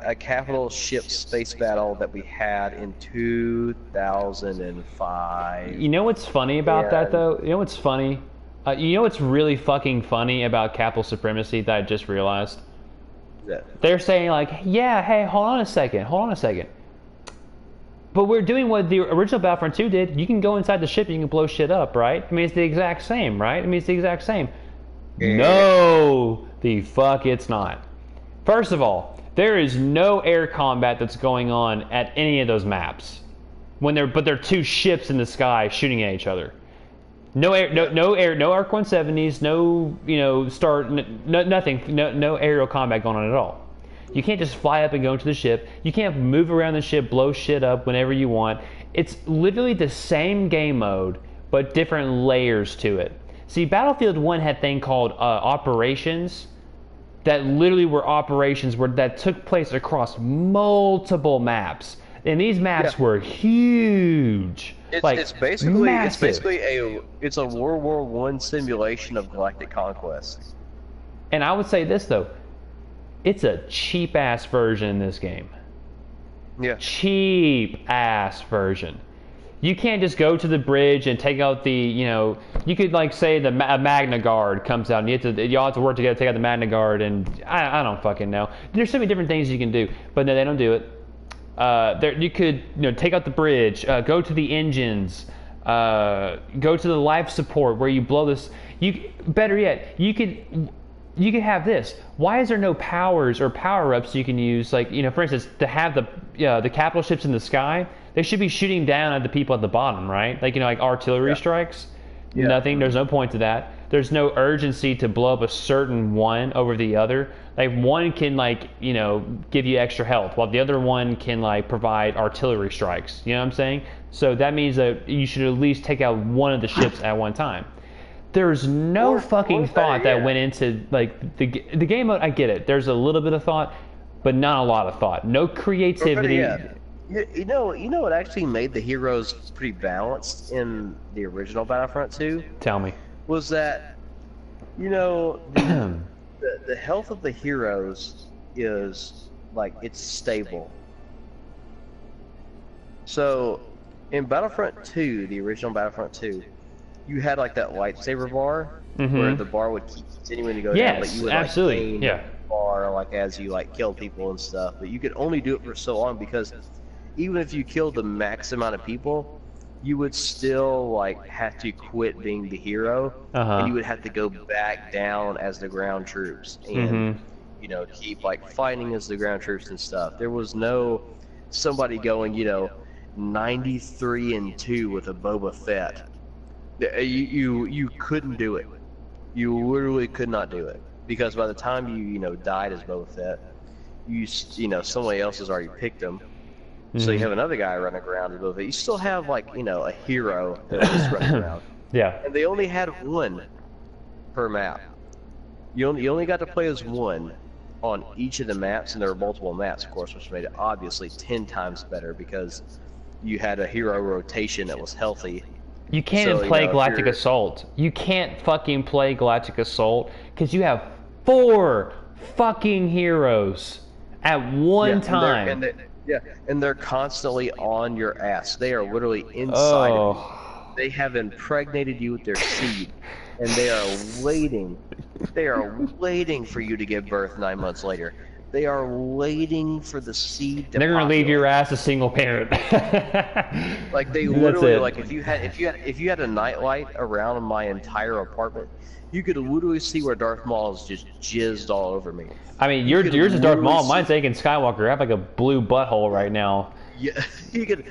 a capital ship space battle that we had in 2005. You know what's funny about that though? You know what's funny? You know what's really fucking funny about capital supremacy that I just realized? They're saying like, yeah, hey, hold on a second. But we're doing what the original Battlefront 2 did. You can go inside the ship and you can blow shit up, right? I mean, it's the exact same, right? No, the fuck it's not. First of all, there is no air combat that's going on at any of those maps. But they're 2 ships in the sky shooting at each other. No Arc 170s, nothing, no aerial combat going on at all. You can't just fly up and go into the ship. You can't move around the ship, blow shit up whenever you want. It's literally the same game mode, but different layers to it. See, Battlefield 1 had a thing called operations that literally were operations that took place across multiple maps. And these maps were huge. It's basically massive. it's a World War One simulation of galactic conquest. And I would say this though, it's a cheap ass version in this game. Yeah. Cheap ass version. You can't just go to the bridge and take out the, you could like say a Magna Guard comes out and y'all have to work together to take out the Magna Guard, and I don't fucking know. There's so many different things you can do, but no, they don't do it. You could take out the bridge, go to the engines, go to the life support where you blow this. Better yet, you could have this. Why is there no powers or power-ups you can use? Like, for instance, to have the capital ships in the sky, they should be shooting down at the people at the bottom, right? Like, like artillery strikes. Yeah. Nothing. There's no point to that. There's no urgency to blow up a certain one over the other. Like, one can give you extra health, while the other one can provide artillery strikes. You know what I'm saying? So that means that you should at least take out one of the ships at one time. There's no fucking thought that went into the game mode. I get it. There's a little bit of thought, but not a lot of thought. No creativity. You know what actually made the heroes pretty balanced in the original Battlefront 2? Tell me. Was that the health of the heroes is it's stable. So in Battlefront 2, the original Battlefront 2, you had that lightsaber bar where the bar would keep continuing to go down, but you would absolutely, the bar as you killed people and stuff. But you could only do it for so long, because even if you killed the max amount of people, you would still have to quit being the hero, and you would have to go back down as the ground troops and keep fighting as the ground troops and stuff. There was no somebody going 93-2 with a Boba Fett. You couldn't do it. You literally could not do it, because by the time you died as Boba Fett, somebody else has already picked him. So you have another guy running around as Boba Fett. You still have a hero that was running around. Yeah. And they only had one per map. You only got to play as one on each of the maps, and there were multiple maps, of course, which made it obviously 10 times better, because you had a hero rotation that was healthy. You can't even play Galactic Assault. You can't fucking play Galactic Assault because you have 4 fucking heroes at one time. And they're constantly on your ass. They are literally inside of you. They have impregnated you with their seed, and they are waiting. They are waiting for you to give birth 9 months later. They are waiting for the seed to They're gonna leave your ass a single parent. They literally if you had a nightlight around my entire apartment, you could literally see where Darth Maul is just jizzed all over me. I mean, yours is Darth Maul. Mine's Anakin Skywalker. I have a blue butthole right now. Yeah, you could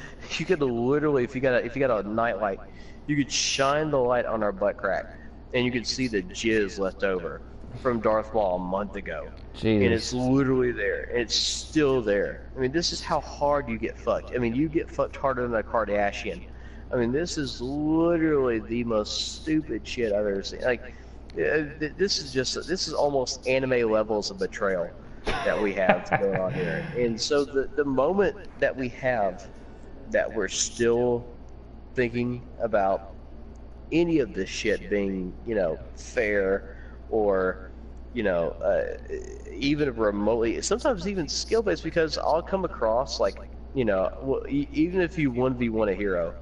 literally, if you got a nightlight, you could shine the light on our butt crack, and you could see the jizz left over from Darth Maul a month ago. Jesus. And it's literally there. And it's still there. I mean, this is how hard you get fucked. I mean, you get fucked harder than a Kardashian. I mean, this is literally the most stupid shit I've ever seen. This is almost anime levels of betrayal that we have going on here. And so the moment that we have that we're still thinking about any of this shit being, fair, or even remotely, sometimes even skill-based, because I'll come across even if you 1v1 a hero,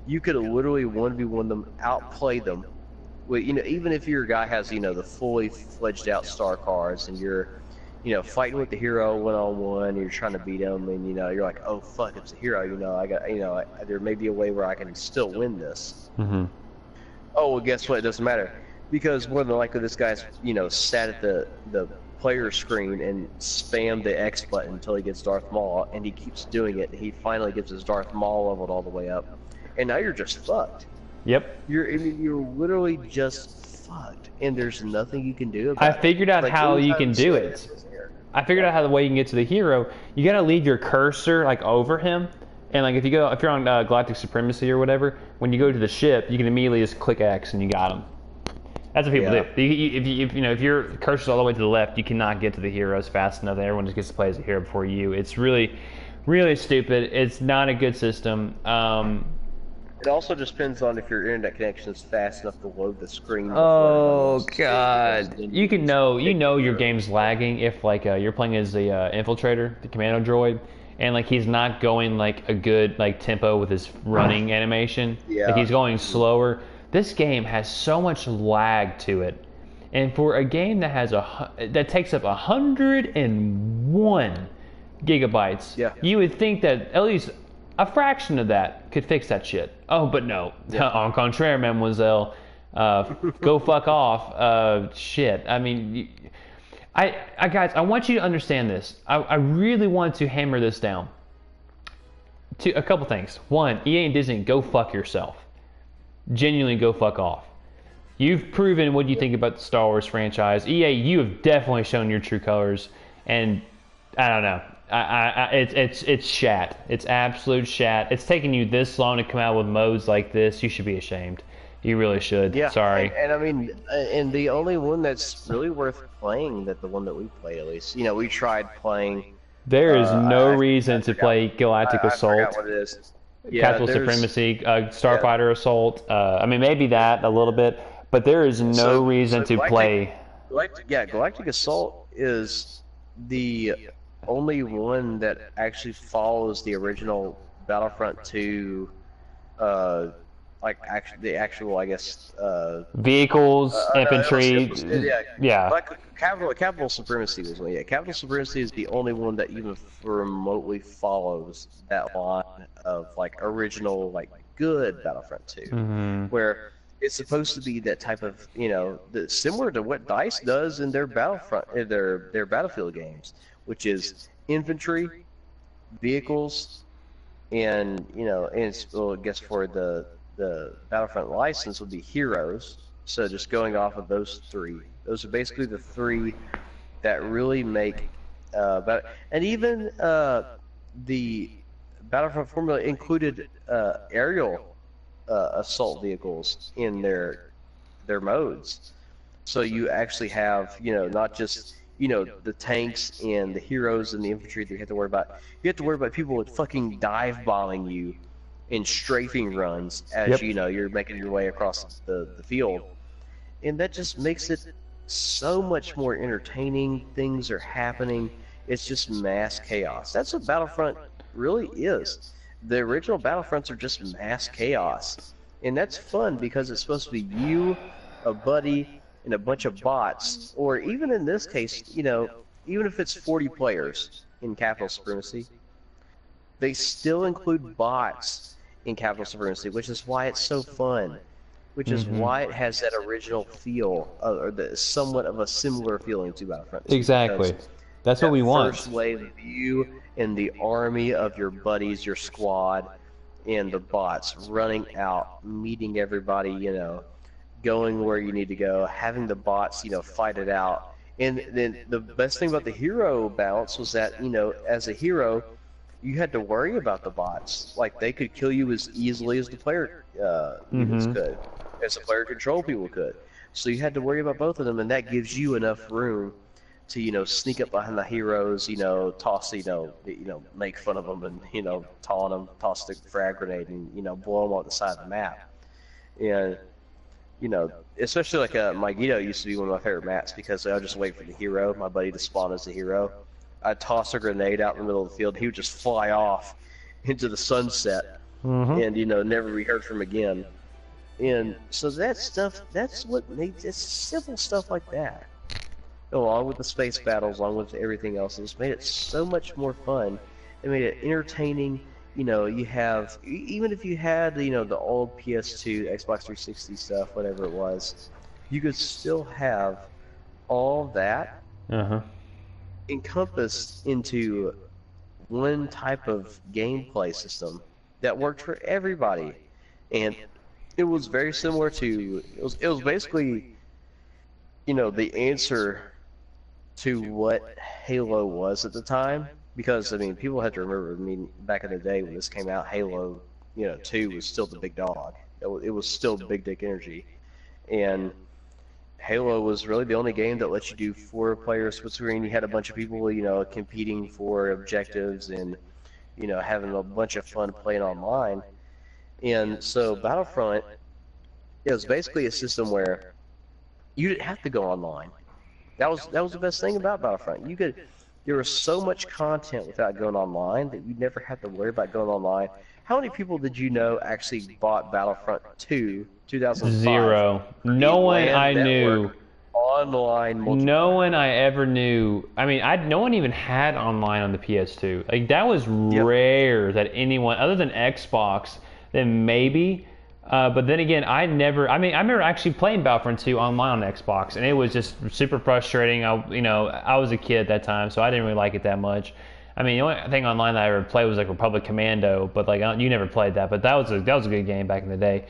you could literally 1v1 them, outplay them. Even if your guy has the fully fledged out star cards, and you're fighting with the hero one-on-one, you're trying to beat him, and you're like, oh fuck, it's a hero, there may be a way where I can still win this. Oh well, guess what? It doesn't matter. Because more than likely this guy's, sat at the player screen and spammed the X button until he gets Darth Maul, and he keeps doing it, and he finally gets his Darth Maul leveled all the way up. And now you're just fucked. Yep. You're literally just fucked, and there's nothing you can do about it. I figured out how you can do it. I figured out how the way you can get to the hero. You gotta leave your cursor over him, and if you're on Galactic Supremacy or whatever, when you go to the ship, you can immediately just click X and you got him. That's what people Yeah. do. If your cursor's all the way to the left, you cannot get to the heroes fast enough. Everyone just gets to play as a hero before you. It's really, really stupid. It's not a good system. It also just depends on if your internet connection is fast enough to load the screen before everybody Oh else's screen, because God! then You you can just know pick your your heroes. game's lagging if like you're playing as the infiltrator, the commando droid, and like he's not going like a good like tempo with his running animation. Like Yeah. he's going Mhm. slower. This game has so much lag to it, and for a game that has that takes up 101 gigabytes, Yeah. you would think that at least a fraction of that could fix that shit. Oh, but no. Yeah. En contraire, mademoiselle. Go fuck off. Shit. I mean, guys, I want you to understand this. I really want to hammer this down. A couple things. One, EA and Disney, go fuck yourself. Genuinely go fuck off. You've proven what you think about the Star Wars franchise. EA, you have definitely shown your true colors, and I don't know. It's shat. It's absolute shat. It's taken you this long to come out with modes like this. You should be ashamed. You really should. Yeah, Sorry. and I mean, and the only one that's really worth playing, that the one that we played at least, we tried playing. There is no I reason to forgot. play Galactic I forgot Assault, what it is. Yeah, Capital there's Supremacy, yeah. Starfighter Assault. I mean, maybe that a little bit, but there is no reason to play. Galactic Assault is the only one that actually follows the original Battlefront 2, the actual, I guess, Vehicles, no, infantry. Yeah. like Capital Supremacy was one. Yeah, Capital Supremacy is the only one that even remotely follows that line of like original, like good Battlefront 2, where it's supposed to be that type of, similar to what DICE does in their Battlefront, their Battlefield games, which is infantry, vehicles, and well, I guess for the Battlefront license would be heroes. So just going off of those three, those are basically the three that really make. And even the Battlefront formula included aerial assault vehicles in their modes. So you actually have, not just, the tanks and the heroes and the infantry that you have to worry about. You have to worry about people with fucking dive bombing you in strafing runs as you're making your way across the field. And that just makes it so much more entertaining. Things are happening. It's just mass chaos. That's what Battlefront really is. The original Battlefronts are just mass chaos. And that's fun because it's supposed to be you, a buddy, and a bunch of bots. Or even in this case, even if it's 40 players in Capital Supremacy, they still include bots in Capital Supremacy, which is why it's so fun. Which is why it has that original feel, or somewhat of a similar feeling to Battlefront 2. Exactly. That's what we want. First wave of you and the army of your buddies, your squad, and the bots running out, meeting everybody, going where you need to go, having the bots, fight it out. And then the best thing about the hero balance was that, as a hero, you had to worry about the bots. Like, they could kill you as easily as the player units could, as the player control people could. So you had to worry about both of them, and that gives you enough room to, sneak up behind the heroes, toss, make fun of them and, taunt them, toss the frag grenade and, blow them off the side of the map. And, especially like Magneto used to be one of my favorite maps because I'll just wait for the hero, my buddy, to spawn as the hero. I'd toss a grenade out in the middle of the field, and he would just fly off into the sunset and, never be heard from again. And so that stuff, that's what makes it simple stuff like that. Along with the space battles, along with everything else, it just made it so much more fun. It made it entertaining. You have, even if you had, the old PS2, Xbox 360 stuff, whatever it was, you could still have all that encompassed into one type of gameplay system that worked for everybody. And it was very similar to, it was basically, the answer to what Halo was at the time. Because, people had to remember, back in the day when this came out, Halo, 2 was still the big dog. It was still big dick energy. And, Halo was really the only game that let you do 4-player split screen. You had a bunch of people, competing for objectives and, having a bunch of fun playing online. And so Battlefront, it was basically a system where you didn't have to go online. That was the best thing about Battlefront. There was so much content without going online that you never had to worry about going online. How many people did you know actually bought Battlefront 2, 2005? Zero. No one I knew. Online multiplayer. No one I ever knew. I mean, no one even had online on the PS2. Like that was rare that anyone other than Xbox, then maybe. But then again, I remember actually playing Battlefront 2 online on Xbox, and it was just super frustrating. I was a kid at that time, so I didn't really like it that much. I mean, the only thing online that I ever played was like Republic Commando, but like you never played that. But that was a good game back in the day.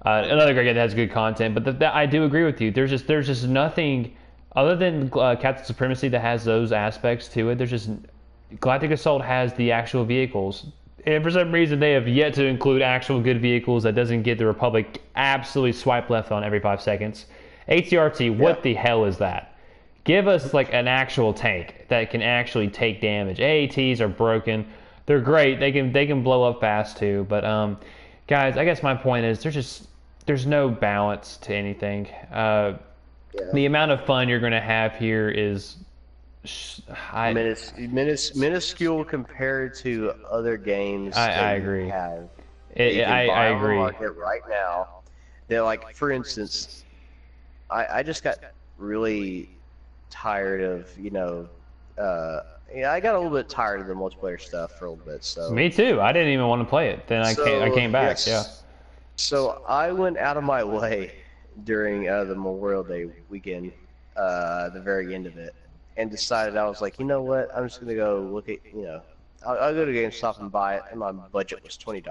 Another great game that has good content. But I do agree with you. There's just nothing other than Captain Supremacy that has those aspects to it. There's just Galactic Assault has the actual vehicles. And for some reason, they have yet to include actual good vehicles that doesn't get the Republic absolutely swipe left on every 5 seconds. ATRT, what the hell is that? Give us like an actual tank that can actually take damage. AATs are broken. They're great. They can blow up fast too. But guys, I guess my point is there's no balance to anything. The amount of fun you're gonna have here is minuscule compared to other games. I agree. I agree. Market right now, they're like, for instance, I just got really tired of I got a little bit tired of the multiplayer stuff for a little bit. So me too. I didn't even want to play it. Then I came back. Yes. Yeah. So I went out of my way during the Memorial Day weekend, the very end of it, and decided I was like, you know what? I'm just gonna go look at I'll go to GameStop and buy it, and my budget was $20.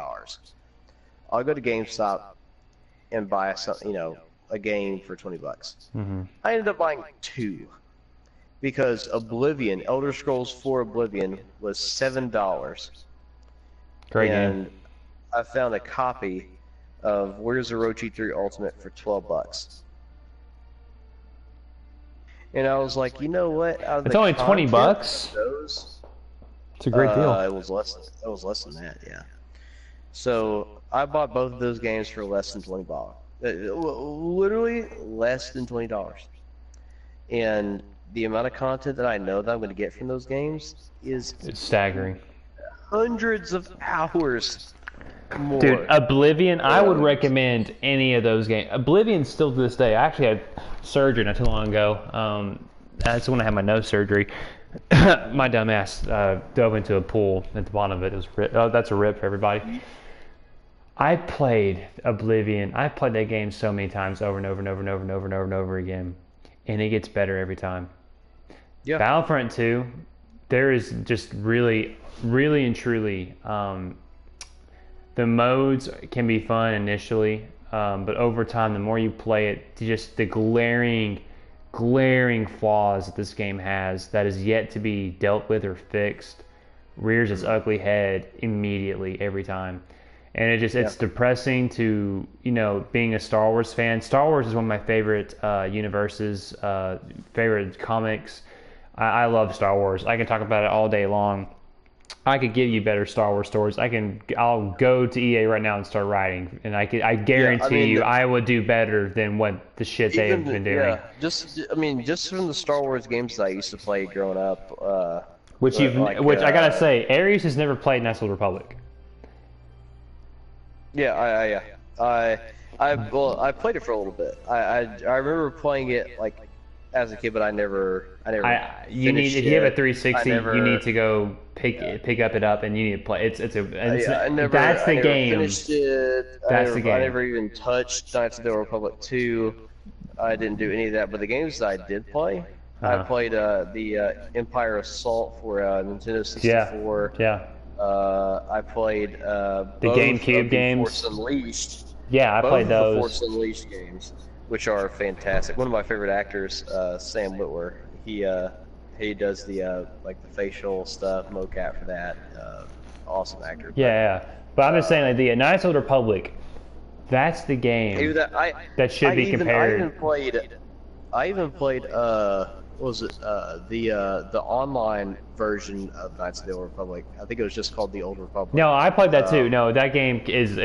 I'll go to GameStop and buy a game for $20. Mm-hmm. I ended up buying 2. Because Oblivion, Elder Scrolls 4 Oblivion, was $7. Great and game. I found a copy of Where's Orochi 3 Ultimate for $12. And I was like, you know what? It's only $20. It's a great deal. It was less than that, yeah. So I bought both of those games for less than $20. Literally less than $20. And the amount of content that I know that I'm going to get from those games it's staggering. Hundreds of hours more. Dude, Oblivion, I would recommend any of those games. Oblivion still to this day. I actually had surgery not too long ago. That's when I had my nose surgery. My dumb ass dove into a pool at the bottom of it. It was that's a rip for everybody. I played Oblivion. I played that game so many times over and over and over and over and over and over and over again. And it gets better every time. Yeah. Battlefront 2, there is just really, really and truly, the modes can be fun initially, but over time, the more you play it, just the glaring flaws that this game has that is yet to be dealt with or fixed rears its ugly head immediately every time. And it's depressing to, being a Star Wars fan. Star Wars is one of my favorite universes, favorite comics. I love Star Wars. I can talk about it all day long. I could give you better Star Wars stories. I'll go to EA right now and start writing, and I guarantee you I would do better than what the shit they have been doing. Yeah, just from the Star Wars games that I used to play growing up. Which I gotta say, Aries has never played Knights of the Republic. Yeah, I played it for a little bit. I remember playing it like as a kid, but I never. If you have a 360, you need to go pick it up, and you need to play. That's the game. Finished it. I never even touched Knights of the Republic 2. I didn't do any of that, but the games that I did play, I played the Empire Assault for Nintendo 64. Yeah. I played the GameCube games. Force Unleashed. Yeah, I played those. The Force Unleashed games, which are fantastic. One of my favorite actors, Sam Witwer. He does the the facial stuff, mocap for that. Awesome actor. Yeah. But I'm just saying, like the Knights of the Republic, that's the game that should be compared. I even played what was it the online version of Knights of the Old Republic. I think it was just called the Old Republic. No, I played that too. No, that game is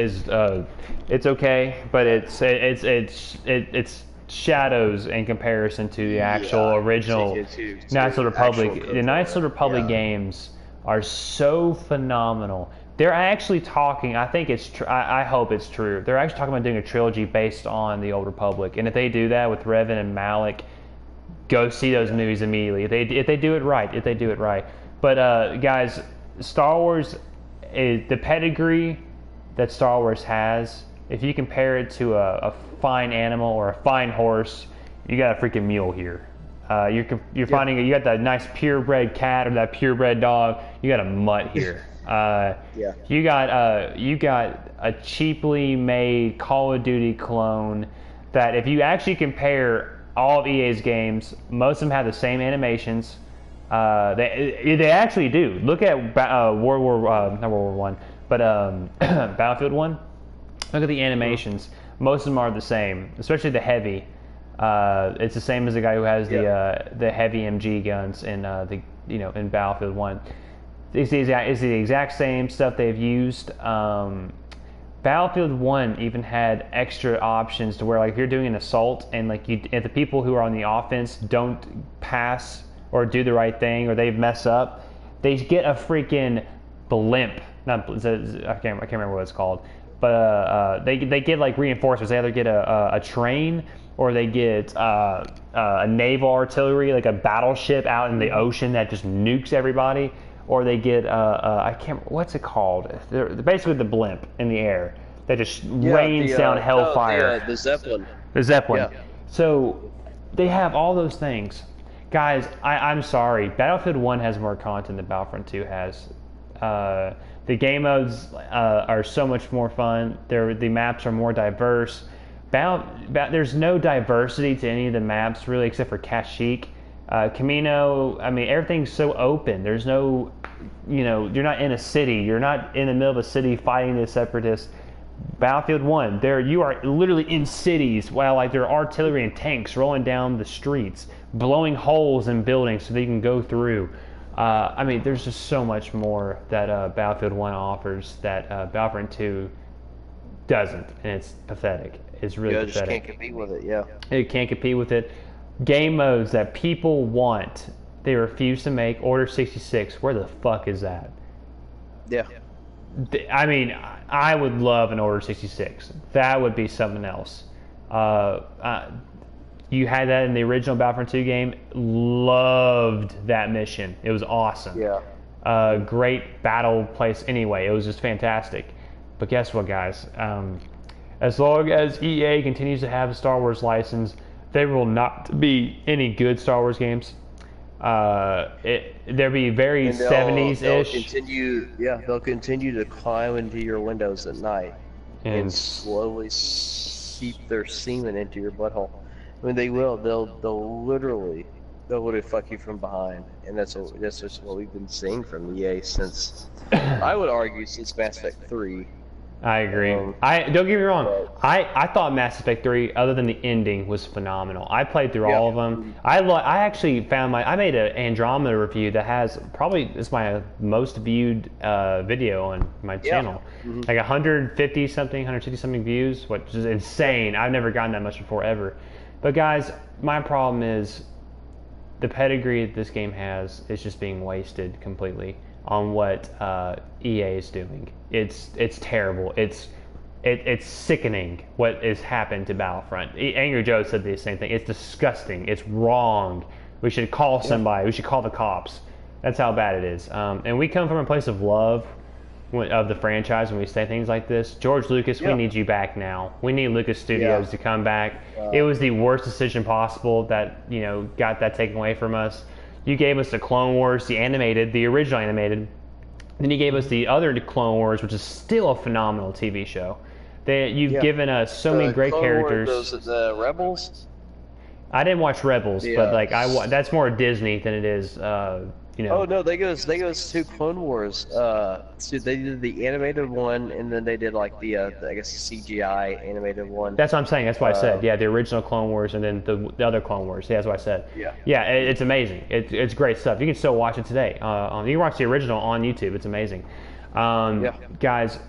it's okay, but it's shadows in comparison to the actual original Knights of the Republic. The Knights of the Republic games are so phenomenal. They're actually talking. I think it's. I hope it's true. They're actually talking about doing a trilogy based on the Old Republic, and if they do that with Revan and Malik, go see those movies immediately. If they do it right. If they do it right. But guys, Star Wars, the pedigree that Star Wars has. If you compare it to a fine animal or a fine horse, you got a freaking mule here. You're finding you got that nice purebred cat or that purebred dog. You got a mutt here. You got a cheaply made Call of Duty clone that if you actually compare all of EA's games, most of them have the same animations. They actually do. Look at not World War One, but Battlefield 1. Look at the animations. Most of them are the same, especially the heavy. It's the same as the guy who has the heavy MG guns in in Battlefield 1. It's the exact same stuff they've used. Battlefield 1 even had extra options to where, like, if you're doing an assault and if the people who are on the offense don't pass or do the right thing or they mess up, they get a freaking blimp. I can't remember what it's called, but they get like reinforcements. They either get a train or they get a naval artillery, like a battleship out in the ocean that just nukes everybody. Or they get I can't. What's it called? They're basically the blimp in the air that just rains down hellfire. The Zeppelin. The Zeppelin. Yeah. So they have all those things, guys. I'm sorry. Battlefield 1 has more content than Battlefront 2 has. The game modes are so much more fun. The maps are more diverse. There's no diversity to any of the maps really, except for Kashyyyk. Camino, I mean, everything's so open. There's no, you're not in a city. You're not in the middle of a city fighting the separatists. Battlefield 1, you are literally in cities while like there are artillery and tanks rolling down the streets, blowing holes in buildings so they can go through. I mean, there's just so much more that Battlefield 1 offers that Battlefront 2 doesn't, and it's pathetic. It's really pathetic. Just can't compete with it, yeah. It can't compete with it. Game modes that people want, they refuse to make. Order 66, where the fuck is that? Yeah. I mean, I would love an Order 66. That would be something else. You had that in the original Battlefront 2 game. Loved that mission. It was awesome. Yeah. Great battle place anyway. It was just fantastic. But guess what, guys? As long as EA continues to have a Star Wars license, there will not be any good Star Wars games. There'll be very 70s-ish. They'll continue to climb into your windows at night and slowly seep their semen into your butthole. I mean, they will. They'll literally fuck you from behind, and that's just what we've been seeing from EA since. I would argue since Mass Effect 3. I agree. Don't get me wrong. I thought Mass Effect 3, other than the ending, was phenomenal. I played through all of them. I actually found I made an Andromeda review that has it's my most viewed video on my channel. Like 150 something views, which is insane. I've never gotten that much before ever. But guys, my problem is the pedigree that this game has is just being wasted completely on what EA is doing. It's terrible. It's sickening what has happened to Battlefront. Angry Joe said the same thing. It's disgusting. It's wrong. We should call somebody. We should call the cops. That's how bad it is. And we come from a place of love of the franchise when we say things like this. George Lucas, we need you back now. We need Lucas Studios to come back. It was the worst decision possible that got that taken away from us. You gave us the Clone Wars, the original animated. Then you gave us the other Clone Wars, which is still a phenomenal TV show. You've given us so many great characters. Those the Rebels. I didn't watch Rebels, but like that's more Disney than it is you Oh know. no, they goes to Clone Wars. So they did the animated one, and then they did like I guess the CGI animated one. That's what I'm saying. That's why I said, Uh, yeah, the original Clone Wars and then the other Clone Wars. Yeah, that's what I said. yeah. Yeah, it's amazing. It's great stuff. You can still watch it today. You can watch the original on YouTube. It's amazing. Yeah. Guys,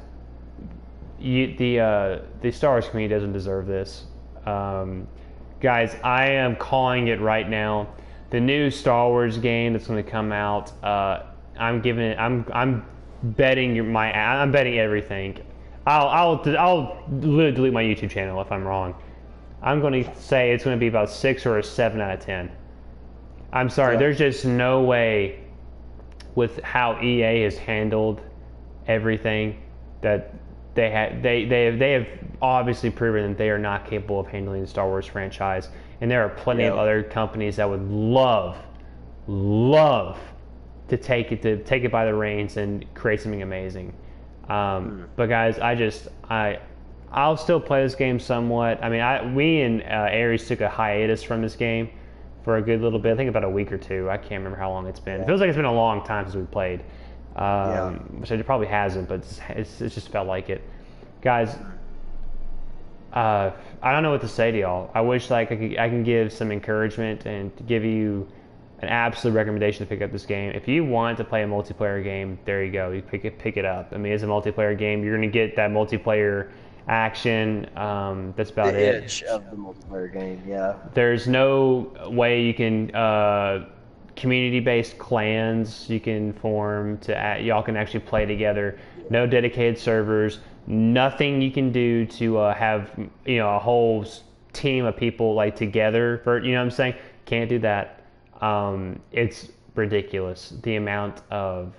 the Star Wars community doesn't deserve this. Guys, I am calling it right now. The new Star Wars game that's going to come out. I'm giving it. I'm betting I'm betting everything. I'll literally delete my YouTube channel if I'm wrong. I'm going to say it's going to be about 6 or a 7 out of 10. I'm sorry. Yeah. There's just no way with how EA has handled everything that they have obviously proven that they are not capable of handling the Star Wars franchise, and there are plenty of other companies that would love to take it by the reins and create something amazing. But guys, I'll still play this game somewhat. I mean, we and Aries took a hiatus from this game for a good little bit. I think about a week or two. I can't remember how long it's been. It feels like it's been a long time since we played. Which it probably hasn't, but it's just felt like it. Guys, I don't know what to say to y'all. I wish like I can give some encouragement and give you an absolute recommendation to pick up this game. If you want to play a multiplayer game, there you go. You pick it up. I mean, it's a multiplayer game. You're going to get that multiplayer action. That's about The it. itch of the multiplayer game, yeah. There's no way you can community-based clans you can form to y'all can actually play together. No dedicated servers. Nothing you can do to have a whole team of people like together for what I'm saying. Can't do that. It's ridiculous the amount of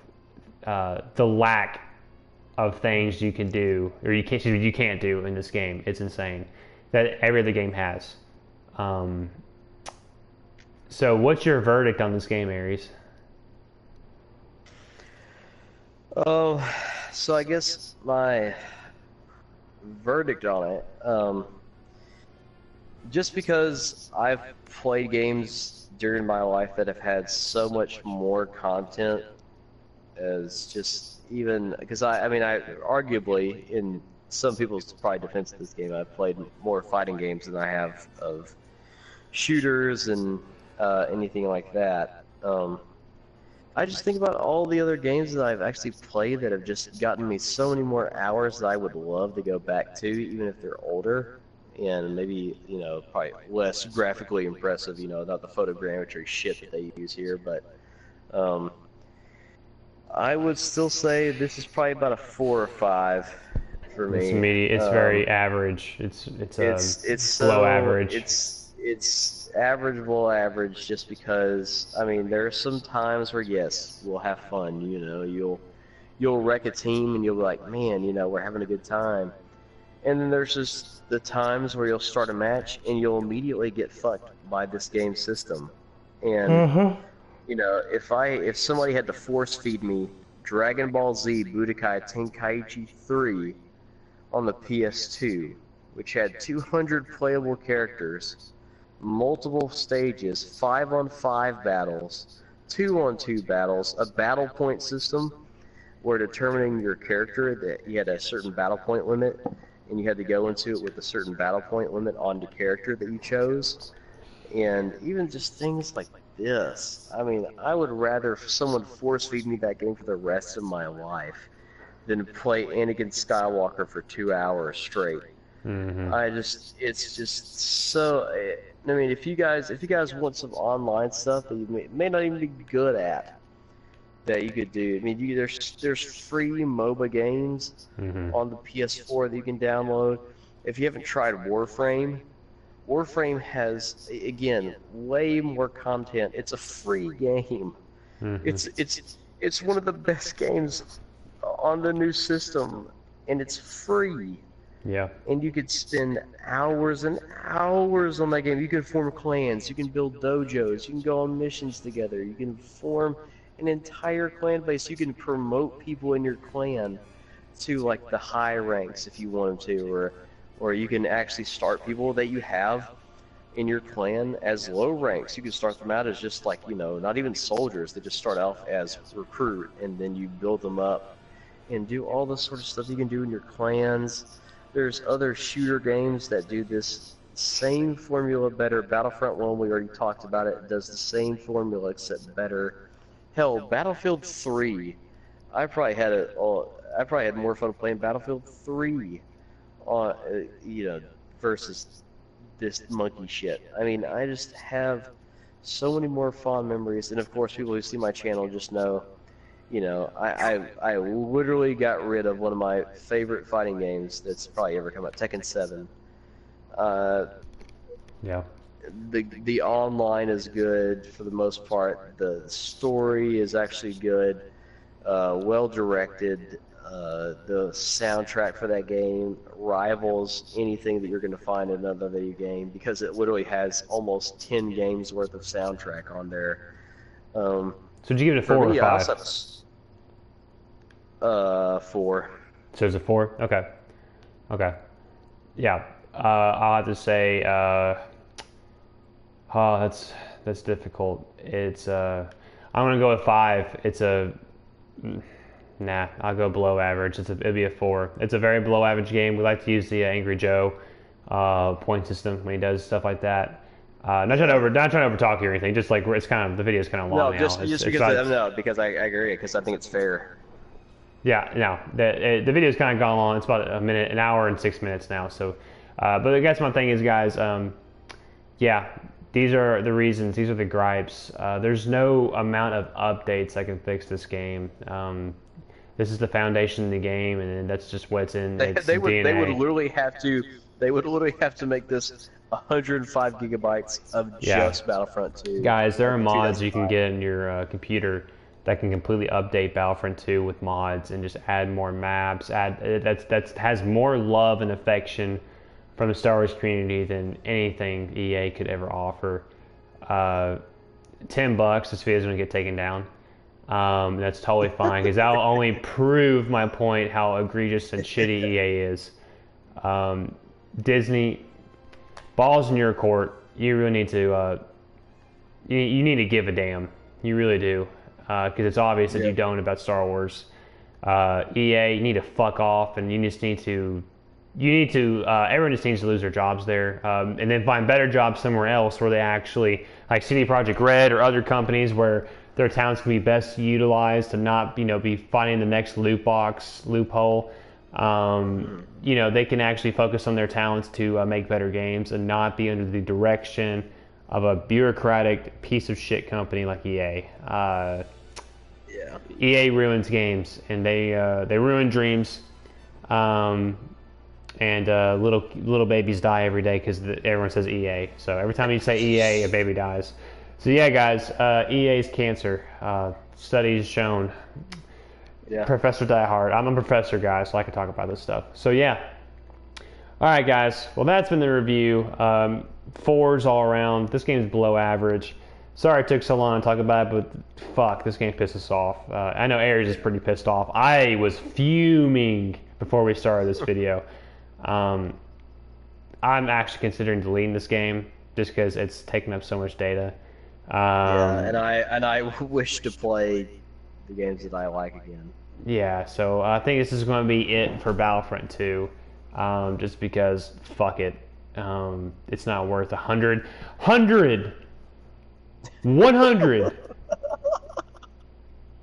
the lack of things you can do or you can't do in this game. It's insane that every other game has. So what's your verdict on this game, Aries? Oh, so I guess my verdict on it, just because I've played games during my life that have had so much more content as just even, because I arguably, in some people's probably defense of this game, I've played more fighting games than I have of shooters and anything like that. I just think about all the other games that I've actually played that have just gotten me so many more hours that I would love to go back to, even if they're older and maybe, probably less graphically impressive, not the photogrammetry shit that they use here, but I would still say this is probably about a 4 or 5 for me. It's very average. It's below average. It's average, below average, just because there are some times where yes, we'll have fun. You'll wreck a team and you'll be like, man, we're having a good time. And then there's just the times where you'll start a match and you'll immediately get fucked by this game system. And if somebody had to force feed me Dragon Ball Z Budokai Tenkaichi 3 on the PS2, which had 200 playable characters, multiple stages, 5-on-5 battles, 2-on-2 battles, a battle point system where determining your character that you had a certain battle point limit and you had to go into it with a certain battle point limit on the character that you chose. And even just things like this. I would rather someone force feed me that game for the rest of my life than play Anakin Skywalker for 2 hours straight. Mm-hmm. It's just so. If you guys want some online stuff that you may not even be good at, that you could do. There's free MOBA games on the PS4 that you can download. If you haven't tried Warframe has, again, way more content. It's a free game. It's one of the best games on the new system, and it's free. Yeah. And you could spend hours and hours on that game. You can form clans. You can build dojos. You can go on missions together. You can form an entire clan base. You can promote people in your clan to like the high ranks if you wanted to, or you can actually start people that you have in your clan as low ranks. You can start them out as just like, not even soldiers. They just start off as recruit, and then you build them up and do all this sort of stuff you can do in your clans. There's other shooter games that do this same formula better. Battlefront 1, we already talked about it, does the same formula except better. Hell, Battlefield 3, I probably had more fun playing Battlefield 3 on, versus this monkey shit. I mean, I just have so many more fond memories, and of course, people who see my channel just know, I literally got rid of one of my favorite fighting games that's probably ever come out, Tekken 7. Yeah. The online is good for the most part. The story is actually good, well directed. The soundtrack for that game rivals anything that you're going to find in another video game because it literally has almost 10 games worth of soundtrack on there. So did you give it a 4 or 5? 4. So it's a 4? Okay. Okay. Yeah. I'll have to say, that's difficult. It's I'm gonna go with 5. It's a nah. I'll go below average. It'll be a 4. It's a very below average game. We like to use the Angry Joe point system when he does stuff like that. Not trying to overtalk you or anything. Just like it's kind of the video is kind of long now. Just because I agree because I think it's fair. Yeah, no, the video's kind of gone long. It's about an hour and 6 minutes now. So, but I guess my thing is, guys, yeah, these are the reasons. These are the gripes. There's no amount of updates that can fix this game. This is the foundation of the game, and that's just what's in its DNA. They would literally have to make this 105 gigabytes of just Battlefront 2. Guys, there are mods you can get in your computer that can completely update Battlefront 2 with mods and just add more maps. That has more love and affection from the Star Wars community than anything EA could ever offer. $10, this video is going to get taken down. That's totally fine because that'll only prove my point how egregious and shitty EA is. Disney, balls in your court. You really need to. You need to give a damn. You really do. Because it's obvious that you don't about Star Wars. EA, you need to fuck off, and you just need to, everyone just needs to lose their jobs there, and then find better jobs somewhere else where they actually, like CD Projekt Red or other companies where their talents can be best utilized to not, be finding the next loophole. They can actually focus on their talents to make better games and not be under the direction of a bureaucratic piece of shit company like EA. EA ruins games, and they ruin dreams, and little babies die every day because everyone says EA. So every time you say EA, a baby dies. So yeah, guys, EA is cancer. Studies shown. Yeah. Professor Diehard. I'm a professor, guys, so I can talk about this stuff. So yeah. All right, guys. Well, that's been the review. 4s all around. This game is below average. Sorry it took so long to talk about it, but fuck, this game pisses us off. I know Aries is pretty pissed off. I was fuming before we started this video. I'm actually considering deleting this game just because it's taking up so much data. And I wish to play the games that I like again. Yeah, so I think this is going to be it for Battlefront 2, just because fuck it. It's not worth 100.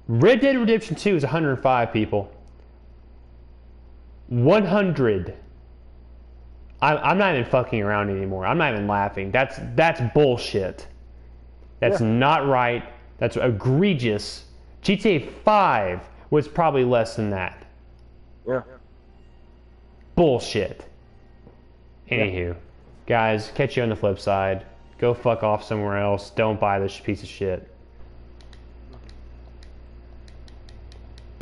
Red Dead Redemption 2 is 105 people. 100. I'm not even fucking around anymore. I'm not even laughing. That's bullshit. That's not right. That's egregious. GTA 5 was probably less than that. Yeah. Bullshit. Anywho, guys, catch you on the flip side. Go fuck off somewhere else. Don't buy this piece of shit.